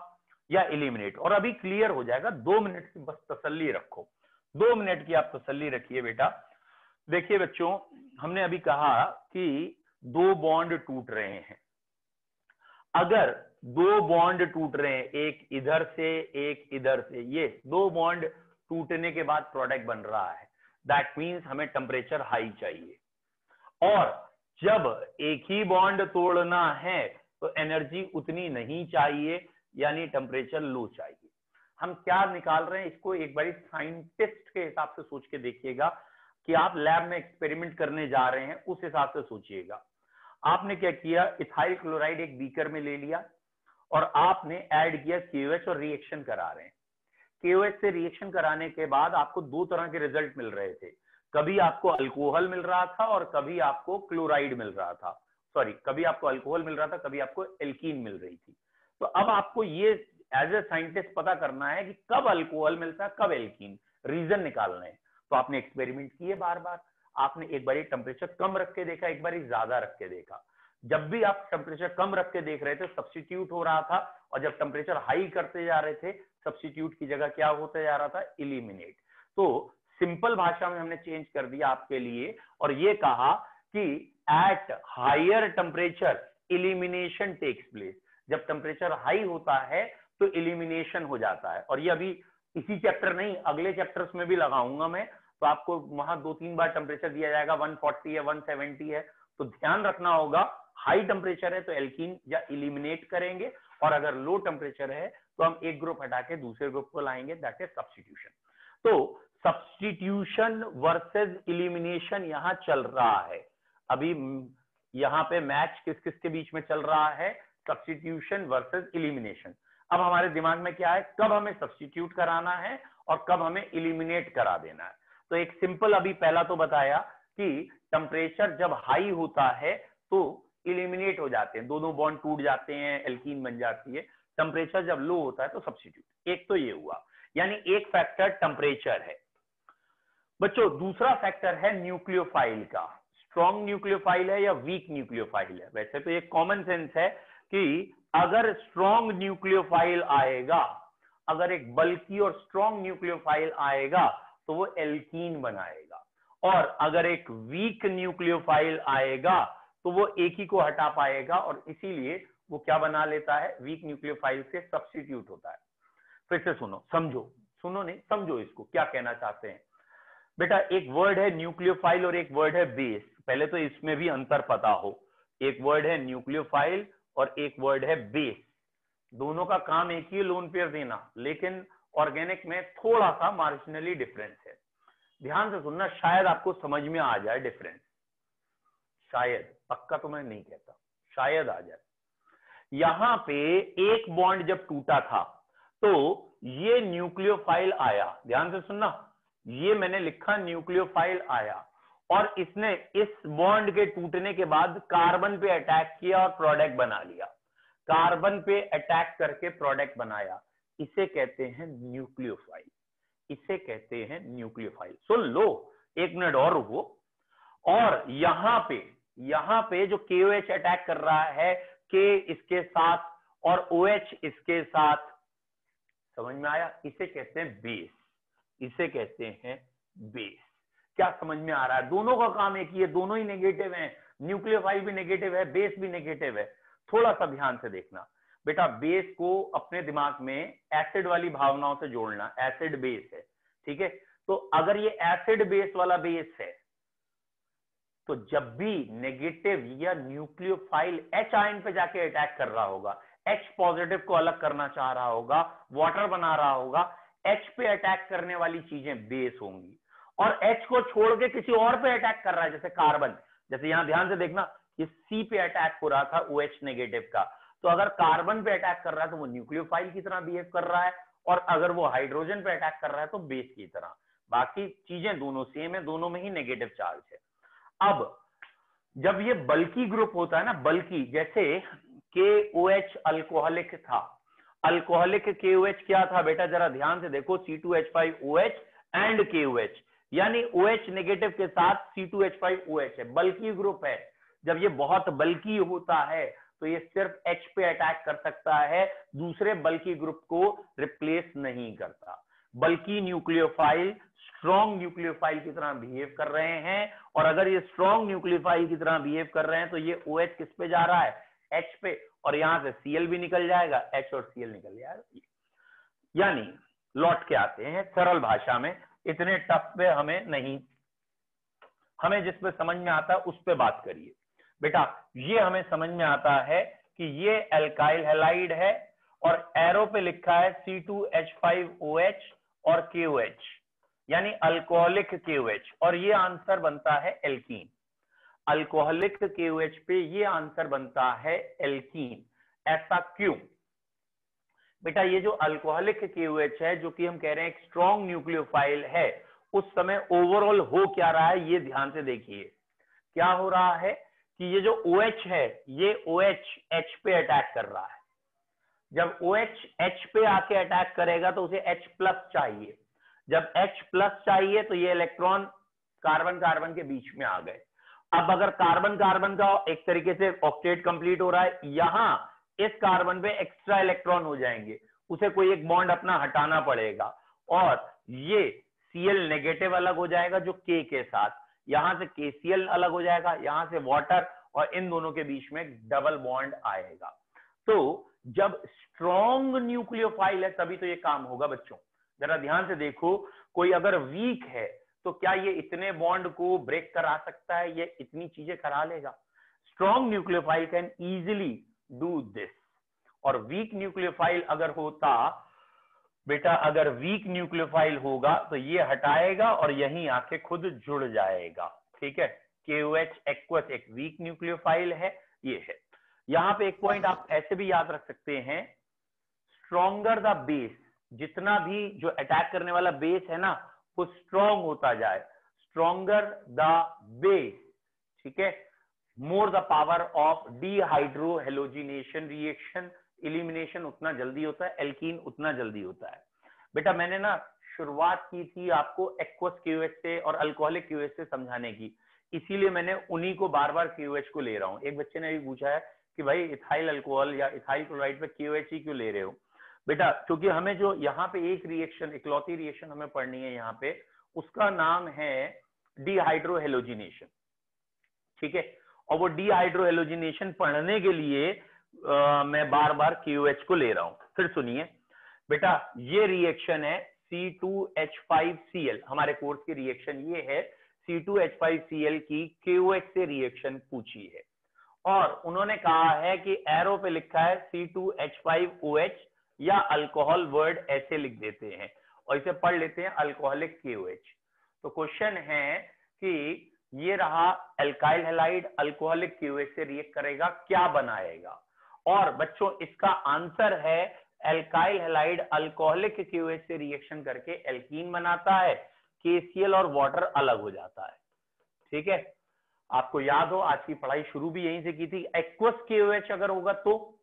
या एलिमिनेट, और अभी क्लियर हो जाएगा। 2 मिनट की बस तसल्ली रखो, 2 मिनट की आप तसल्ली रखिए बेटा। देखिए बच्चों, हमने अभी कहा कि दो बॉन्ड टूट रहे हैं, अगर दो बॉन्ड टूट रहे हैं, एक इधर से एक इधर से, ये दो बॉन्ड टूटने के बाद प्रोडक्ट बन रहा है, दैट मीन्स हमें टेम्परेचर हाई चाहिए। और जब एक ही बॉन्ड तोड़ना है तो एनर्जी उतनी नहीं चाहिए, यानी टेम्परेचर लो चाहिए। हम क्या निकाल रहे हैं इसको एक बार साइंटिस्ट के हिसाब से सोच के देखिएगा कि आप लैब में एक्सपेरिमेंट करने जा रहे हैं, उस हिसाब से सोचिएगा। आपने क्या किया, इथाइल क्लोराइड एक बीकर में ले लिया और आपने ऐड किया KOH और रिएक्शन करा रहे हैं। KOH से रिएक्शन कराने के बाद आपको दो तरह के रिजल्ट मिल रहे थे, कभी आपको अल्कोहल मिल रहा था और कभी आपको क्लोराइड मिल रहा था, सॉरी कभी आपको अल्कोहल मिल रहा था, कभी आपको एल्कीन मिल रही थी। तो अब आपको ये एज ए साइंटिस्ट पता करना है कि कब अल्कोहल मिलता है कब एल्कीन, रीजन निकालना है। तो आपने एक्सपेरिमेंट किए बार बार, आपने एक बार टेम्परेचर कम रख के देखा, एक बार ज्यादा रख के देखा। जब भी आप टेम्परेचर कम रख के देख रहे थे सब्स्टिट्यूट हो रहा था, और जब टेम्परेचर हाई करते जा रहे थे सब्स्टिट्यूट की जगह क्या होता जा रहा था, एलिमिनेट। तो सिंपल भाषा में हमने चेंज कर दिया आपके लिए और ये कहा कि at higher temperature elimination takes place. जब टेम्परेचर हाई होता है तो एलिमिनेशन हो जाता है। और ये अभी इसी चैप्टर नहीं, अगले चैप्टर्स में भी लगाऊंगा मैं, तो आपको वहां 2-3 बार टेम्परेचर दिया जाएगा, 140 है 170 है, तो ध्यान रखना होगा हाई टेम्परेचर है तो एल्कीन या एलिमिनेट करेंगे, और अगर लो टेम्परेचर है तो हम एक ग्रुप हटा के दूसरे ग्रुप को लाएंगे, दैट इज सब्स्टिट्यूशन। तो सब्स्टिट्यूशन वर्सेस एलिमिनेशन यहां चल रहा है। अभी यहां पे मैच किस किस के बीच में चल रहा है, सब्स्टिट्यूशन वर्सेस एलिमिनेशन। अब हमारे दिमाग में क्या है, कब हमें सब्स्टिट्यूट कराना है और कब हमें एलिमिनेट करा देना है। तो एक सिंपल अभी पहला तो बताया कि टेम्परेचर जब हाई होता है तो एलिमिनेट हो जाते हैं, दोनों बॉन्ड टूट जाते हैं, एल्कीन बन जाती है। टेम्परेचर जब लो होता है तो सब्स्टिट्यूट। एक तो ये हुआ, यानी एक फैक्टर टेम्परेचर है। बच्चों दूसरा फैक्टर है न्यूक्लियोफाइल का, स्ट्रॉन्ग न्यूक्लियोफाइल है या वीक न्यूक्लियोफाइल है। वैसे तो एक कॉमन सेंस है कि अगर स्ट्रॉन्ग न्यूक्लियोफाइल आएगा, अगर एक बल्कि और स्ट्रॉन्ग न्यूक्लियोफाइल आएगा तो वो एल्कीन बनाएगा, और अगर एक वीक न्यूक्लियोफाइल आएगा तो वो एक ही को हटा पाएगा, और इसीलिए वो क्या बना लेता है, वीक न्यूक्लियोफाइल से सब्स्टिट्यूट होता है। फिर से सुनो, समझो, सुनो नहीं समझो इसको क्या कहना चाहते हैं। बेटा एक वर्ड है न्यूक्लियोफाइल और एक वर्ड है बेस, पहले तो इसमें भी अंतर पता हो। एक वर्ड है न्यूक्लियोफाइल और एक वर्ड है बेस, दोनों का काम एक ही, लोन पेयर देना, लेकिन ऑर्गेनिक में थोड़ा सा मार्जिनली डिफरेंस है। ध्यान से सुनना, शायद आपको समझ में आ जाए डिफरेंस, शायद, पक्का तो मैं नहीं कहता, शायद आ जाए। यहां पे एक बॉन्ड जब टूटा था तो ये न्यूक्लियोफाइल आया, ध्यान से सुनना, ये मैंने लिखा न्यूक्लियोफाइल आया, और इसने इस बॉन्ड के टूटने के बाद कार्बन पे अटैक किया और प्रोडक्ट बना लिया, कार्बन पे अटैक करके प्रोडक्ट बनाया, इसे कहते हैं न्यूक्लियोफाइल, इसे कहते हैं न्यूक्लियोफाइल। सुन लो, एक मिनट और रुको। और यहां पे जो KOH अटैक कर रहा है, K इसके साथ और OH इसके साथ, समझ में आया, इसे कहते हैं बेस, इसे कहते हैं बेस। क्या समझ में आ रहा है, दोनों का काम एक ही है, दोनों ही नेगेटिव हैं, न्यूक्लियोफाइल भी नेगेटिव है, बेस भी नेगेटिव है। थोड़ा सा ध्यान से देखना बेटा, बेस को अपने दिमाग में एसिड वाली भावनाओं से जोड़ना, एसिड बेस है, ठीक है। तो अगर ये एसिड बेस वाला बेस है तो जब भी नेगेटिव या न्यूक्लियोफाइल H आयन पे जाके अटैक कर रहा होगा, H पॉजिटिव को अलग करना चाह रहा होगा, वाटर बना रहा होगा, H पे अटैक करने वाली चीजें बेस होंगी, और H को छोड़ के किसी और पे अटैक कर रहा है, जैसे कार्बन, जैसे यहां ध्यान से देखना ये C पे अटैक हो रहा था OH नेगेटिव का, तो अगर कार्बन पे अटैक कर रहा है तो वो न्यूक्लियोफाइल की तरह बिहेव कर रहा है, और अगर वो हाइड्रोजन पे अटैक कर रहा है तो बेस की तरह। बाकी चीजें दोनों सेम है, दोनों में ही नेगेटिव चार्ज है। अब जब ये बल्की ग्रुप होता है ना, बल्की, जैसे KOH अल्कोहलिक था, अल्कोहलिक KOH क्या था बेटा, जरा ध्यान से देखो, C2H5OH एंड KOH, यानी OH नेगेटिव के साथ C2H5OH है, बल्की ग्रुप है। जब ये बहुत बल्की होता है तो ये सिर्फ H पे अटैक कर सकता है, दूसरे बल्की ग्रुप को रिप्लेस नहीं करता। बल्कि न्यूक्लियोफाइल स्ट्रॉन्ग न्यूक्लियोफाइल की तरह बिहेव कर रहे हैं, और अगर ये स्ट्रॉन्ग न्यूक्लियोफाइल की तरह बिहेव कर रहे हैं तो ये OH किस पे जा रहा है, H पे, और यहां से Cl भी निकल जाएगा, H और Cl निकल जाएगा। यानी लौट के आते हैं सरल भाषा में, इतने टफ पे हमें नहीं, हमें जिस पे समझ में आता है उस पे बात करिए बेटा। ये हमें समझ में आता है कि ये एल्काइल हैलाइड है, और एरो पे लिखा है C2H5OH और KOH, यानी अल्कोहलिक KOH, और ये आंसर बनता है एल्कीन। अल्कोहलिक KOH पे ये आंसर बनता है एल्कीन। ऐसा क्यों बेटा? ये जो अल्कोहलिक KOH है, जो कि हम कह रहे हैं एक स्ट्रॉन्ग न्यूक्लियोफाइल है, उस समय ओवरऑल हो क्या रहा है ये ध्यान से देखिए। क्या हो रहा है कि ये जो OH है, ये OH H पे अटैक कर रहा है। जब OH H पे आके अटैक करेगा तो उसे H प्लस चाहिए, जब H प्लस चाहिए तो ये इलेक्ट्रॉन कार्बन कार्बन के बीच में आ गए। अब अगर कार्बन कार्बन का एक तरीके से ऑक्टेट कंप्लीट हो रहा है, यहां इस कार्बन पे एक्स्ट्रा इलेक्ट्रॉन हो जाएंगे, उसे कोई एक बॉन्ड अपना हटाना पड़ेगा, और ये Cl नेगेटिव अलग हो जाएगा जो K के साथ, यहां से KCl अलग हो जाएगा, यहां से वाटर, और इन दोनों के बीच में डबल बॉन्ड आएगा। तो जब स्ट्रॉन्ग न्यूक्लियोफाइल है तभी तो ये काम होगा बच्चों। जरा ध्यान से देखो, कोई अगर वीक है तो क्या ये इतने बॉन्ड को ब्रेक करा सकता है, ये इतनी चीजें करा लेगा? Strong nucleophile can easily do this, और वीक न्यूक्लियोफाइल अगर होता बेटा, अगर वीक न्यूक्लियोफाइल होगा तो ये हटाएगा और यहीं आके खुद जुड़ जाएगा। ठीक है, KOH एक्वस एक वीक न्यूक्लियोफाइल है, ये है। यहां पे एक पॉइंट आप ऐसे भी याद रख सकते हैं, स्ट्रॉन्गर द बेस, जितना भी जो अटैक करने वाला बेस है ना वो स्ट्रॉन्ग होता जाए, स्ट्रॉन्गर द बेस, ठीक है, more the power of dehydrohalogenation reaction, elimination उतना जल्दी होता है, एल्कीन उतना जल्दी होता है। बेटा मैंने ना शुरुआत की थी आपको एक्वस KOH से और अल्कोहलिक KOH से समझाने की, इसीलिए मैंने उन्हीं को बार बार KOH को ले रहा हूं। एक बच्चे ने भी पूछा है कि भाई इथाइल अल्कोहल या इथाइल क्लोराइड पे KOH ही क्यों ले रहे हो? बेटा क्योंकि हमें जो यहाँ पे एक रिएक्शन, इकलौती रिएक्शन हमें पढ़नी है यहाँ पे, उसका नाम है डीहाइड्रोहेलोजिनेशन। ठीक है, और वो डीहाइड्रोहेलोजिनेशन पढ़ने के लिए मैं बार बार KOH को ले रहा हूं। फिर सुनिए बेटा, ये रिएक्शन है C2H5Cl, हमारे कोर्स की रिएक्शन ये है, C2H5Cl की KOH से रिएक्शन पूछी है, और उन्होंने कहा है कि एरो पे लिखा है C2H5OH, या अल्कोहल वर्ड ऐसे लिख देते हैं और इसे पढ़ लेते हैं अल्कोहलिक KOH। तो क्वेश्चन है कि ये रहा एल्काइल हैलाइड अल्कोहलिक KOH से रिएक्ट करेगा, क्या बनाएगा? और बच्चों इसका आंसर है एल्काइल हैलाइड अल्कोहलिक KOH से रिएक्शन करके एल्कीन बनाता है, KCl और वाटर अलग हो जाता है। ठीक है, आपको याद हो आज की पढ़ाई शुरू भी यहीं से की थी। एक्वस KOH अगर होगा तो,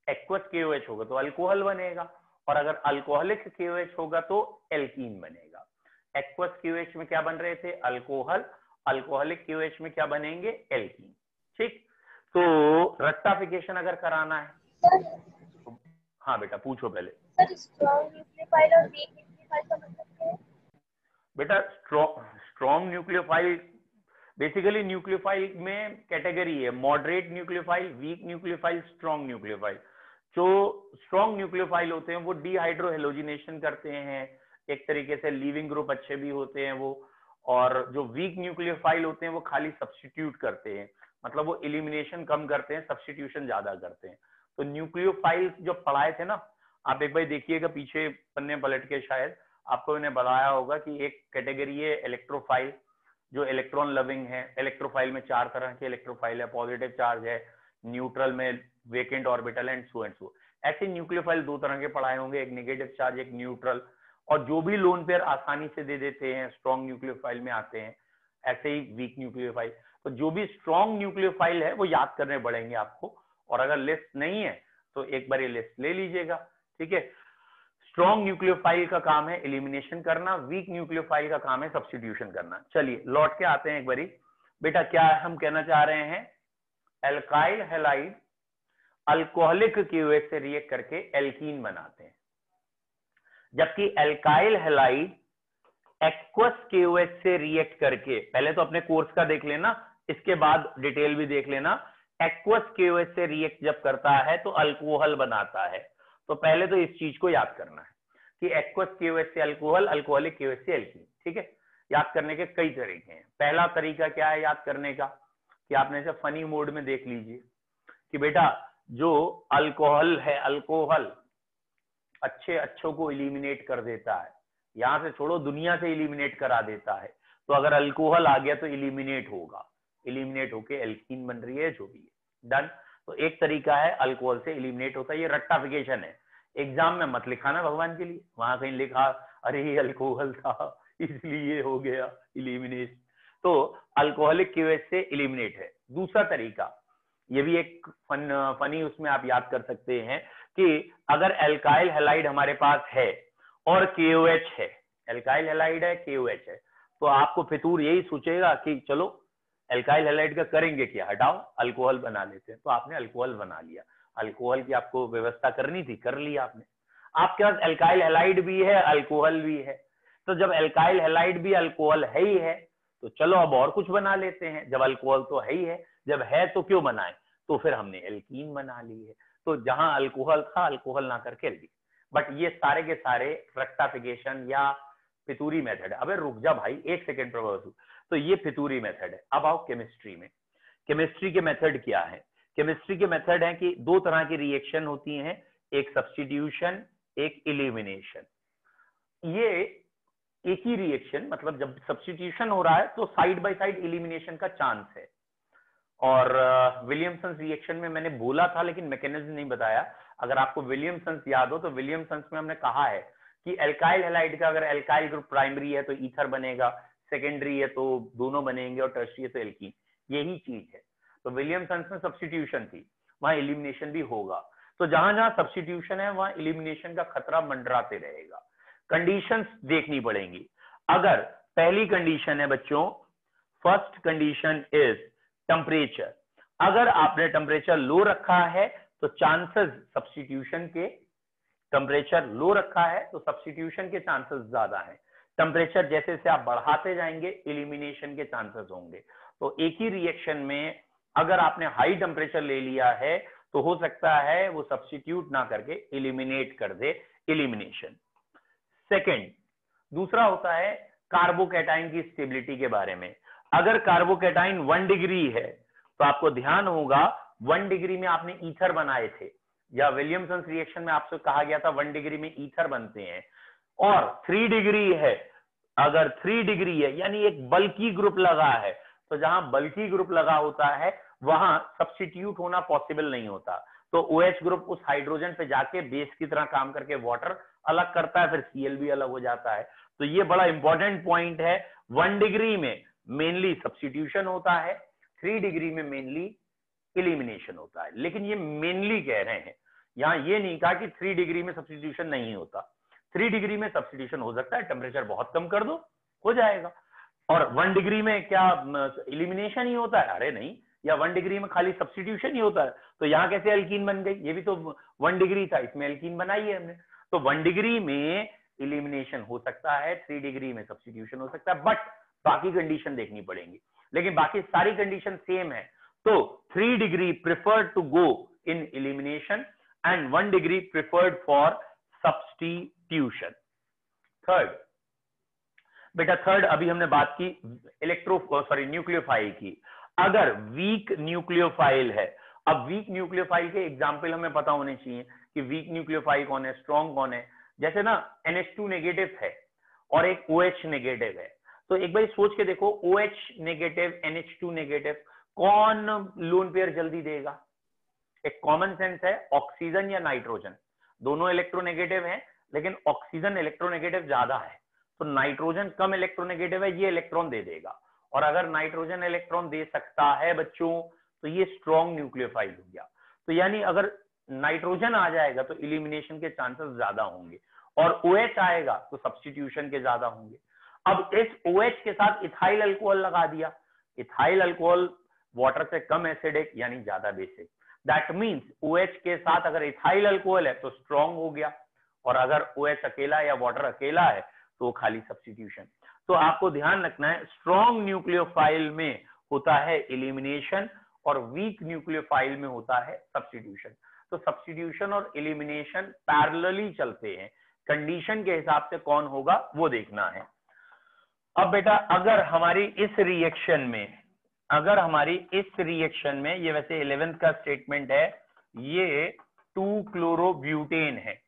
एक्वस KOH होगा तो अल्कोहल बनेगा, और अगर अल्कोहलिक KOH होगा तो एल्कीन बनेगा। एक्वस KOH में क्या बन रहे थे? अल्कोहल। अल्कोहलिक KOH में क्या बनेंगे? एल्कीन। ठीक, तो रेक्टिफिकेशन अगर कराना है तो हाँ बेटा पूछो पहले। सर स्ट्रॉन्ग न्यूक्लियोफाइल और वीक न्यूक्लियोफाइल का मतलब क्या है? बेटा स्ट्रॉन्ग न्यूक्लियोफाइल बेसिकली न्यूक्लियोफाइल में कैटेगरी है, moderate nucleophile, weak nucleophile, strong nucleophile. जो स्ट्रॉन्ग न्यूक्लियोफाइल होते हैं वो डीहाइड्रोहेलोजिनेशन करते हैं, एक तरीके से लीविंग ग्रुप अच्छे भी होते हैं वो, और जो वीक न्यूक्लियोफाइल होते हैं वो खाली सब्स्टिट्यूट करते हैं, मतलब वो इलिमिनेशन कम करते हैं, सब्स्टिट्यूशन ज्यादा करते हैं। तो न्यूक्लियोफाइल जो पढ़ाए थे ना, आप एक बार देखिएगा पीछे पन्ने पलट के, शायद आपको इन्हें बताया होगा कि एक कैटेगरी है इलेक्ट्रोफाइल जो इलेक्ट्रॉन लविंग है। इलेक्ट्रोफाइल में 4 तरह के इलेक्ट्रोफाइल है, पॉजिटिव चार्ज है, न्यूट्रल में vacant orbital and so and so. ऐसे न्यूक्लियोफाइल 2 तरह के पढ़ाए होंगे, एक नेगेटिव चार्ज एक न्यूट्रल। और जो भी लोन पेयर आसानी से दे देते हैं स्ट्रॉन्ग न्यूक्लियोफाइल में आते हैं, ऐसे ही वीक न्यूक्लियोफाइल। तो जो भी स्ट्रॉन्ग न्यूक्लियोफाइल है वो याद करने पड़ेंगे आपको, और अगर लिस्ट नहीं है तो एक बार ये लिस्ट ले लीजिएगा, ठीक है। स्ट्रॉन्ग न्यूक्लियोफाइल का काम है एलिमिनेशन करना, वीक न्यूक्लियोफाइल का काम है सब्स्टिट्यूशन करना। चलिए लौट के आते हैं एक बारी। बेटा क्या हम कहना चाह रहे हैं, एल्काइल हैलाइड अल्कोहलिक KOH से रिएक्ट करके एल्कीन बनाते हैं, जबकि एल्काइल हैलाइड एक्वस KOH से रिएक्ट करके, पहले तो अपने कोर्स का देख लेना, इसके बाद डिटेल भी देख लेना। एक्वस KOH से रिएक्ट जब करता है तो अल्कोहल बनाता है। तो पहले तो इस चीज को याद करना है कि एक्वस KOH से अल्कोहल, अल्कोहलिक KOH से एल्कीन, ठीक है। याद करने के कई तरीके हैं। पहला तरीका क्या है याद करने का, कि आपने इसे फनी मोड में देख लीजिए कि बेटा जो अल्कोहल है, अल्कोहल अच्छों को इलिमिनेट कर देता है, यहां से छोड़ो दुनिया से इलिमिनेट करा देता है। तो अगर अल्कोहल आ गया तो इलिमिनेट होगा, इलिमिनेट होके एल्कीन बन रही है, जो भी है डन। तो एक तरीका है अल्कोहल से इलिमिनेट होता है, ये रट्टाफिकेशन है, एग्जाम में मत लिखाना भगवान के लिए, वहां कहीं लिखा अरे ये अल्कोहल था इसलिए हो गया इलिमिनेट। तो अल्कोहलिक KOH से इलिमिनेट है। दूसरा तरीका, ये भी एक फनी उसमें आप याद कर सकते हैं कि अगर एल्काइल हैलाइड हमारे पास है और KOH है, एल्काइल हैलाइड है KOH है, तो आपको फितूर यही सोचेगा कि चलो एल्काइल हैलाइड का करेंगे क्या, हटाओ अल्कोहल बना लेते हैं। तो आपने अल्कोहल बना लिया, अल्कोहल की आपको व्यवस्था करनी थी, कर लिया आपने। आपके पास एल्काइल हैलाइड भी है, अल्कोहल भी है। तो जब एल्काइल हैलाइड भी अल्कोहल है ही है, तो चलो अब और कुछ बना लेते हैं। जब अल्कोहल तो है ही है, जब है तो क्यों बनाए, तो फिर हमने एल्कीन बना ली है। तो जहां अल्कोहल था अल्कोहल ना करके एल्कीन। बट ये सारे के सारे रेक्टिफिकेशन या फितूरी मेथड है। अबे रुक जा भाई, एक सेकेंड प्रभु। तो ये फितूरी मेथड है। अब आओ केमिस्ट्री में। केमिस्ट्री के मेथड क्या है, केमिस्ट्री के मेथड है कि 2 तरह की रिएक्शन होती हैं, एक सब्स्टिट्यूशन एक इलिमिनेशन। ये एक ही रिएक्शन, मतलब जब सब्स्टिट्यूशन हो रहा है तो साइड बाय साइड इलिमिनेशन का चांस है। और विलियमसन रिएक्शन में मैंने बोला था लेकिन मैकेनिज्म नहीं बताया। अगर आपको विलियमसन याद हो तो विलियमसन में हमने कहा है कि एल्काइल हैलाइड का अगर एल्काइल ग्रुप प्राइमरी है तो ईथर बनेगा, सेकेंडरी है तो दोनों बनेंगे, और टर्शियरी है तो एल्कीन। यही चीज है। तो विलियमसन में सब्स्टिट्यूशन थी, वहां इलिमिनेशन भी होगा। तो जहां जहां सब्स्टिट्यूशन है वहां इलिमिनेशन का खतरा मंडराते रहेगा। कंडीशंस देखनी पड़ेंगी। अगर पहली कंडीशन है बच्चों, फर्स्ट कंडीशन इज टेम्परेचर। अगर आपने टेम्परेचर लो रखा है तो चांसेस सब्स्टिट्यूशन के, टेम्परेचर लो रखा है तो सब्स्टिट्यूशन के चांसेस ज्यादा हैं। टेम्परेचर जैसे जैसे आप बढ़ाते जाएंगे इलिमिनेशन के चांसेस होंगे। तो एक ही रिएक्शन में अगर आपने हाई टेम्परेचर ले लिया है तो हो सकता है वो सब्स्टिट्यूट ना करके इलिमिनेट कर दे, इलिमिनेशन। सेकेंड, दूसरा होता है कार्बोकैटाइन की स्टेबिलिटी के बारे में। अगर कार्बोकैटाइन 1 डिग्री है तो आपको ध्यान होगा 1 डिग्री में आपने ईथर बनाए थे, या विलियमसन रिएक्शन में आपसे कहा गया था 1 डिग्री में ईथर बनते हैं। और 3 डिग्री है, अगर 3 डिग्री है यानी एक बल्की ग्रुप लगा है, तो जहां बल्की ग्रुप लगा होता है वहां सब्स्टिट्यूट होना पॉसिबल नहीं होता। तो OH ग्रुप उस हाइड्रोजन पे जाके बेस की तरह काम करके वाटर अलग करता है, फिर Cl भी अलग हो जाता है। तो ये बड़ा इंपॉर्टेंट पॉइंट है। 1 डिग्री में मेनली सब्स्टिट्यूशन होता है, 3 डिग्री में मेनली इलिमिनेशन होता है। लेकिन ये मेनली कह रहे हैं, यहां ये नहीं कहा कि 3 डिग्री में सब्स्टिट्यूशन नहीं होता। 3 डिग्री में सब्स्टिट्यूशन हो सकता है, टेम्परेचर बहुत कम कर दो हो जाएगा। और 1 डिग्री में क्या इलिमिनेशन ही होता है? अरे नहीं, या 1 डिग्री में खाली सब्स्टिट्यूशन ही होता है। तो यहाँ कैसे एल्कीन बन गई? ये भी तो 1 डिग्री था, इसमें एल्कीन बनाई है हमने। तो 1 डिग्री में इलिमिनेशन हो सकता है, 3 डिग्री में सब्स्टिट्यूशन हो सकता है, बट बाकी कंडीशन देखनी पड़ेंगी। लेकिन बाकी सारी कंडीशन सेम है। तो 3 degree preferred to go in elimination and 1 degree preferred for substitution. Third, बेटा थर्ड अभी हमने बात की न्यूक्लियोफाइल की। अगर वीक न्यूक्लियोफाइल है, अब वीक न्यूक्लियोफाइल के एग्जाम्पल हमें पता होने चाहिए कि वीक न्यूक्लियोफाइल कौन है, स्ट्रॉन्ग कौन है। जैसे ना NH2 नेगेटिव है और एक OH नेगेटिव है, तो एक बार सोच के देखो OH नेगेटिव NH2 नेगेटिव कौन लोन पेयर जल्दी देगा। एक कॉमन सेंस है, ऑक्सीजन या नाइट्रोजन, दोनों इलेक्ट्रोनेगेटिव हैं लेकिन ऑक्सीजन इलेक्ट्रोनेगेटिव ज्यादा है, तो नाइट्रोजन कम इलेक्ट्रोनेगेटिव है, ये इलेक्ट्रॉन दे देगा। और अगर नाइट्रोजन इलेक्ट्रॉन दे सकता है बच्चों तो ये स्ट्रॉन्ग न्यूक्लियोफाइल हो गया। तो यानी अगर नाइट्रोजन आ जाएगा तो इलिमिनेशन के चांसेस ज्यादा होंगे, और OH आएगा तो सब्स्टिट्यूशन के ज्यादा होंगे। अब इस OH के साथ इथाइल अल्कोहल लगा दिया, इथाइल अल्कोहल वाटर से कम एसिडिक यानी ज्यादा बेसिक, दैट मीन्स OH के साथ अगर इथाइल अल्कोहल है तो स्ट्रॉन्ग हो गया, और अगर OH अकेला या वाटर अकेला है तो खाली सब्स्टिट्यूशन। तो आपको ध्यान रखना है स्ट्रॉन्ग न्यूक्लियोफाइल में होता है इलिमिनेशन और वीक न्यूक्लियोफाइल में होता है सब्स्टिट्यूशन। तो सब्स्टिट्यूशन और इलिमिनेशन पैरेलली चलते हैं, कंडीशन के हिसाब से कौन होगा वो देखना है। अब बेटा अगर हमारी इस रिएक्शन में ये वैसे 11th का स्टेटमेंट है, ये 2-क्लोरोब्यूटेन है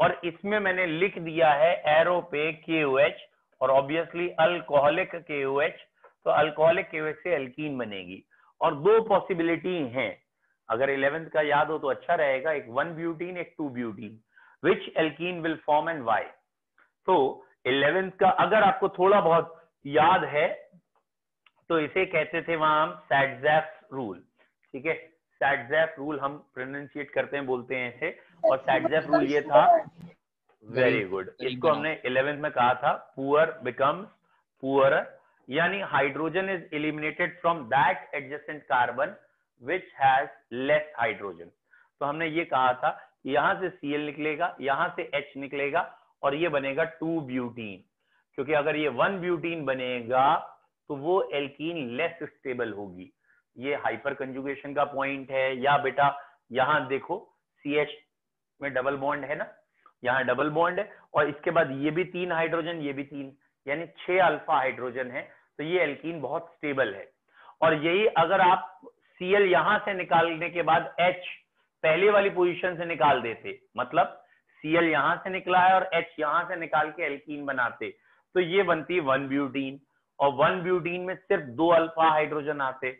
और इसमें मैंने लिख दिया है एरो पे KOH और ऑब्वियसली अल्कोहलिक KOH, तो अल्कोहलिक KOH से एल्कीन बनेगी। और दो पॉसिबिलिटी हैं, अगर 11th का याद हो तो अच्छा रहेगा, एक 1-ब्यूटीन एक 2-ब्यूटीन, which alkene will form and why. तो 11th का अगर आपको थोड़ा बहुत याद है तो इसे कहते थे वहां हम सैडजैफ रूल, ठीक है, सैडजैफ रूल हम प्रोनाउंसिएट करते हैं, बोलते हैं इसे, और सैडजैफ रूल ये था, वेरी गुड, इसको हमने 11th में कहा था, पुअर बिकम्स पुअर, यानी hydrogen is eliminated from that adjacent carbon which has less hydrogen. तो हमने ये कहा था यहां से Cl निकलेगा, यहां से H निकलेगा और ये बनेगा 2-ब्यूटीन, क्योंकि अगर ये 1-ब्यूटीन बनेगा तो वो एल्कीन लेस स्टेबल होगी। ये हाइपर कंजुगेशन का पॉइंट है। या बेटा यहां देखो CH में डबल बॉन्ड है ना, यहाँ डबल बॉन्ड है और इसके बाद ये भी 3 हाइड्रोजन, ये भी 3, यानी 6 अल्फा हाइड्रोजन है, तो ये एल्कीन बहुत स्टेबल है। और यही अगर आप Cl यहां से निकालने के बाद H पहले वाली पोजीशन से निकाल देते, मतलब Cl यहां से निकला है और H यहां से निकाल के एल्कीन बनाते, तो ये बनती 1-ब्यूटीन, और 1-ब्यूटीन में सिर्फ 2 अल्फा हाइड्रोजन आते,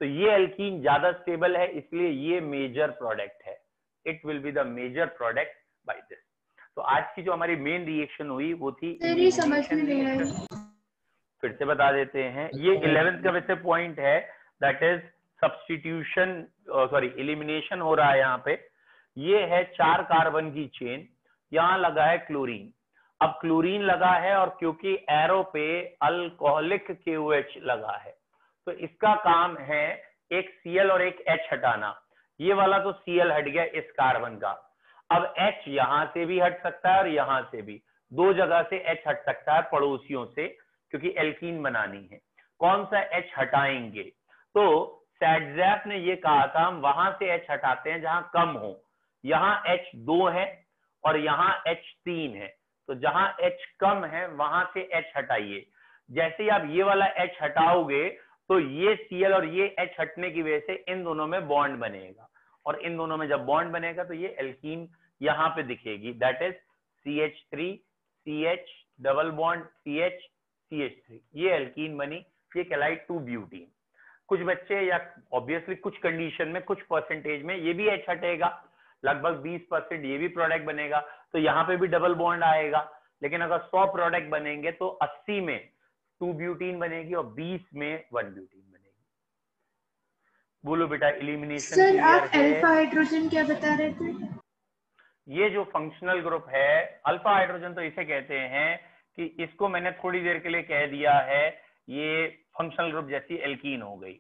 तो ये एल्कीन ज्यादा स्टेबल है, इसलिए ये मेजर प्रोडक्ट है, it will be the major product by this. तो आज की जो हमारी मेन रिएक्शन हुई वो थी, समझ में नहीं आई, फिर से बता देते हैं, ये 11th का वैसे पॉइंट है, that is substitution, sorry elimination हो रहा है यहाँ पे। ये है 4 कार्बन की चेन, यहाँ लगा है क्लोरीन, अब क्लोरीन लगा है और क्योंकि एरो पे अल्कोहलिक KOH लगा है तो इसका काम है एक Cl और एक H हटाना। ये वाला तो Cl हट गया इस कार्बन का, अब H यहां से भी हट सकता है और यहां से भी, 2 जगह से H हट सकता है पड़ोसियों से, क्योंकि एल्कीन बनानी है। कौन सा H हटाएंगे? तो सैडजैफ ने ये कहा था हम वहां से H हटाते हैं जहां कम हो, यहाँ H 2 है और यहाँ H 3 है, तो जहां H कम है वहां से H हटाइए। जैसे ही आप ये वाला H हटाओगे तो ये Cl और ये H हटने की वजह से इन दोनों में बॉन्ड बनेगा, और इन दोनों में जब बॉन्ड बनेगा तो ये एल्कीन यहाँ पे दिखेगी, that is CH3 CH double bond CH CH3, ये एल्कीन बनी, ये कहलाई 2-ब्यूटीन। कुछ बच्चे या ऑब्वियसली कुछ कंडीशन में कुछ परसेंटेज में ये भी H हटेगा, लगभग 20% ये भी प्रोडक्ट बनेगा, तो यहाँ पे भी डबल बॉन्ड आएगा। लेकिन अगर 100 प्रोडक्ट बनेंगे तो 80 में 2-ब्यूटीन बनेगी और 20 में 1-ब्यूटीन बनेगी। बोलो बेटा इलिमिनेशन सर आप अल्फा हाइड्रोजन क्या बता रहे थे? ये जो फंक्शनल ग्रुप है अल्फा हाइड्रोजन, तो इसे कहते हैं कि इसको मैंने थोड़ी देर के लिए कह दिया है, ये फंक्शनल ग्रुप जैसी एल्कीन हो गई,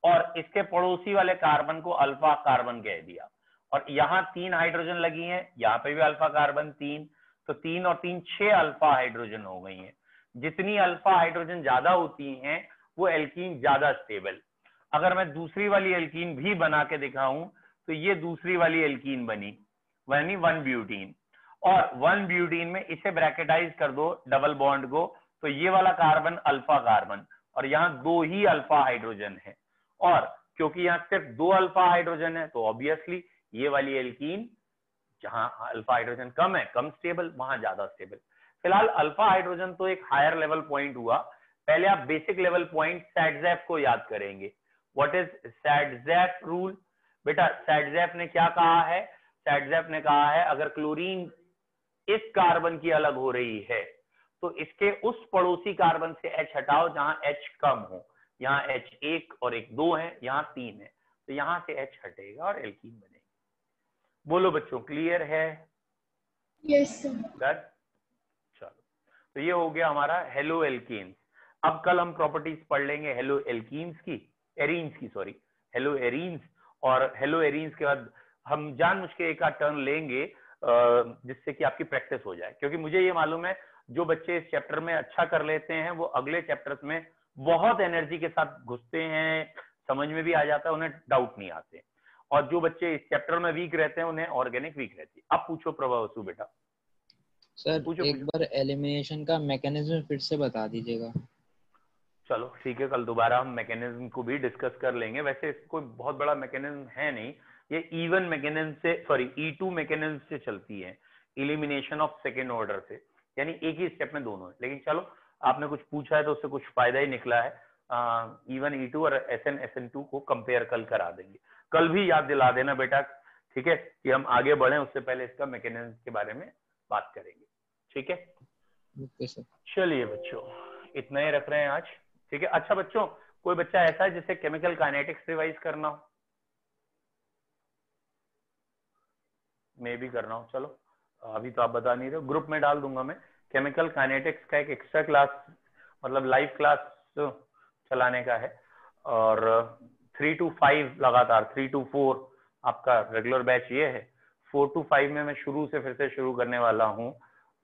और इसके पड़ोसी वाले कार्बन को अल्फा कार्बन कह दिया, और यहाँ 3 हाइड्रोजन लगी हैं, यहाँ पे भी अल्फा कार्बन 3, तो 3 और 3 6 अल्फा हाइड्रोजन हो गई हैं। जितनी अल्फा हाइड्रोजन ज्यादा होती हैं वो एल्कीन ज्यादा स्टेबल। अगर मैं दूसरी वाली एल्कीन भी बना के दिखाऊं तो ये दूसरी वाली एल्कीन बनी, यानी 1-ब्यूटीन, और 1-ब्यूटीन में इसे ब्रैकेटाइज कर दो डबल बॉन्ड को, तो ये वाला कार्बन अल्फा कार्बन, और यहाँ 2 ही अल्फा हाइड्रोजन है, और क्योंकि यहाँ सिर्फ 2 अल्फा हाइड्रोजन है तो ऑब्वियसली ये वाली एल्कीन जहां अल्फा हाइड्रोजन कम है, कम स्टेबल, वहां ज्यादा स्टेबल। फिलहाल अल्फा हाइड्रोजन तो एक हायर लेवल पॉइंट हुआ। पहले आप बेसिक लेवल पॉइंट सैडजैफ को याद करेंगे। What is Saytzeff rule? बेटा सैडजैफ ने क्या कहा है? सैडजैफ ने कहा है अगर क्लोरीन इस कार्बन की अलग हो रही है तो इसके उस पड़ोसी कार्बन से H हटाओ जहां H कम हो। यहाँ H 1 और 1 2 है, यहाँ 3 है, तो यहां से H हटेगा और एल्कीन बनेगी। बोलो बच्चों, क्लियर है? Yes sir. चलो, तो ये हो गया हमारा हेलो एल्कीन्स। अब कल हम प्रॉपर्टीज पढ़ लेंगे हेलो एल्कीन्स की, एरीन्स की, सॉरी, हेलो एरीन्स। और हेलो एरीन्स के बाद हम जानबूझ के एक आध टर्न लेंगे जिससे कि आपकी प्रैक्टिस हो जाए, क्योंकि मुझे ये मालूम है जो बच्चे इस चैप्टर में अच्छा कर लेते हैं वो अगले चैप्टर्स में बहुत एनर्जी के साथ घुसते हैं, समझ में भी आ जाता है, उन्हें डाउट नहीं आते। और जो बच्चे इस चैप्टर में वीक रहते हैं उन्हें ऑर्गेनिक वीक रहती है। अब पूछो प्रभावसु बेटा। सर पूछो, एक बार एलिमिनेशन का मैकेनिज्म फिर से बता दीजिएगा। चलो ठीक है, कल दोबारा हम मैकेनिज्म को भी डिस्कस कर लेंगे। वैसे कोई बहुत बड़ा मैकेनिज्म है नहीं, ये E1 मैकेनिज्म से, सॉरी E2 मैकेनिज्म से चलती है, इलिमिनेशन ऑफ सेकेंड ऑर्डर से, यानी एक ही स्टेप में दोनों है। लेकिन चलो आपने कुछ पूछा है तो उससे कुछ फायदा ही निकला है। E1 E2 और SN SN2 को कंपेयर कल करा देंगे। कल भी याद दिला देना बेटा, ठीक है, कि हम आगे बढ़े उससे पहले इसका मैकेनिज्म के बारे में बात करेंगे। ठीक है, ओके सर। चलिए बच्चों, इतना ही रख रहे हैं आज। ठीक है, अच्छा बच्चों, कोई बच्चा ऐसा है जिसे केमिकल काइनेटिक्स रिवाइज करना हो? मैं भी करना हो, चलो अभी तो आप बता नहीं रहे, ग्रुप में डाल दूंगा मैं। केमिकल काइनेटिक्स का एक एक्स्ट्रा क्लास, मतलब लाइव क्लास चलाने का है, और 3 to 5 लगातार, 3 to 4 आपका रेगुलर बैच ये है। 4 to 5 में मैं शुरू से फिर से शुरू करने वाला हूँ,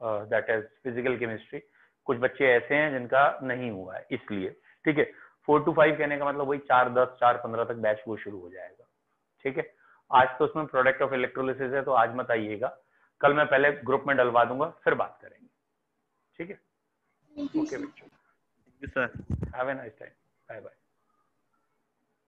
दैट इज फिजिकल केमिस्ट्री। कुछ बच्चे ऐसे हैं जिनका नहीं हुआ है इसलिए, ठीक है। 4 to 5 कहने का मतलब वही 4-10 4-15 तक बैच वो शुरू हो जाएगा। ठीक है, आज तो उसमें प्रोडक्ट ऑफ इलेक्ट्रोलिसिस है तो आज मत आइएगा, कल मैं पहले ग्रुप में डलवा दूंगा फिर बात करेंगे। ठीक है, ओके बच्चों, sir have a nice time, bye bye.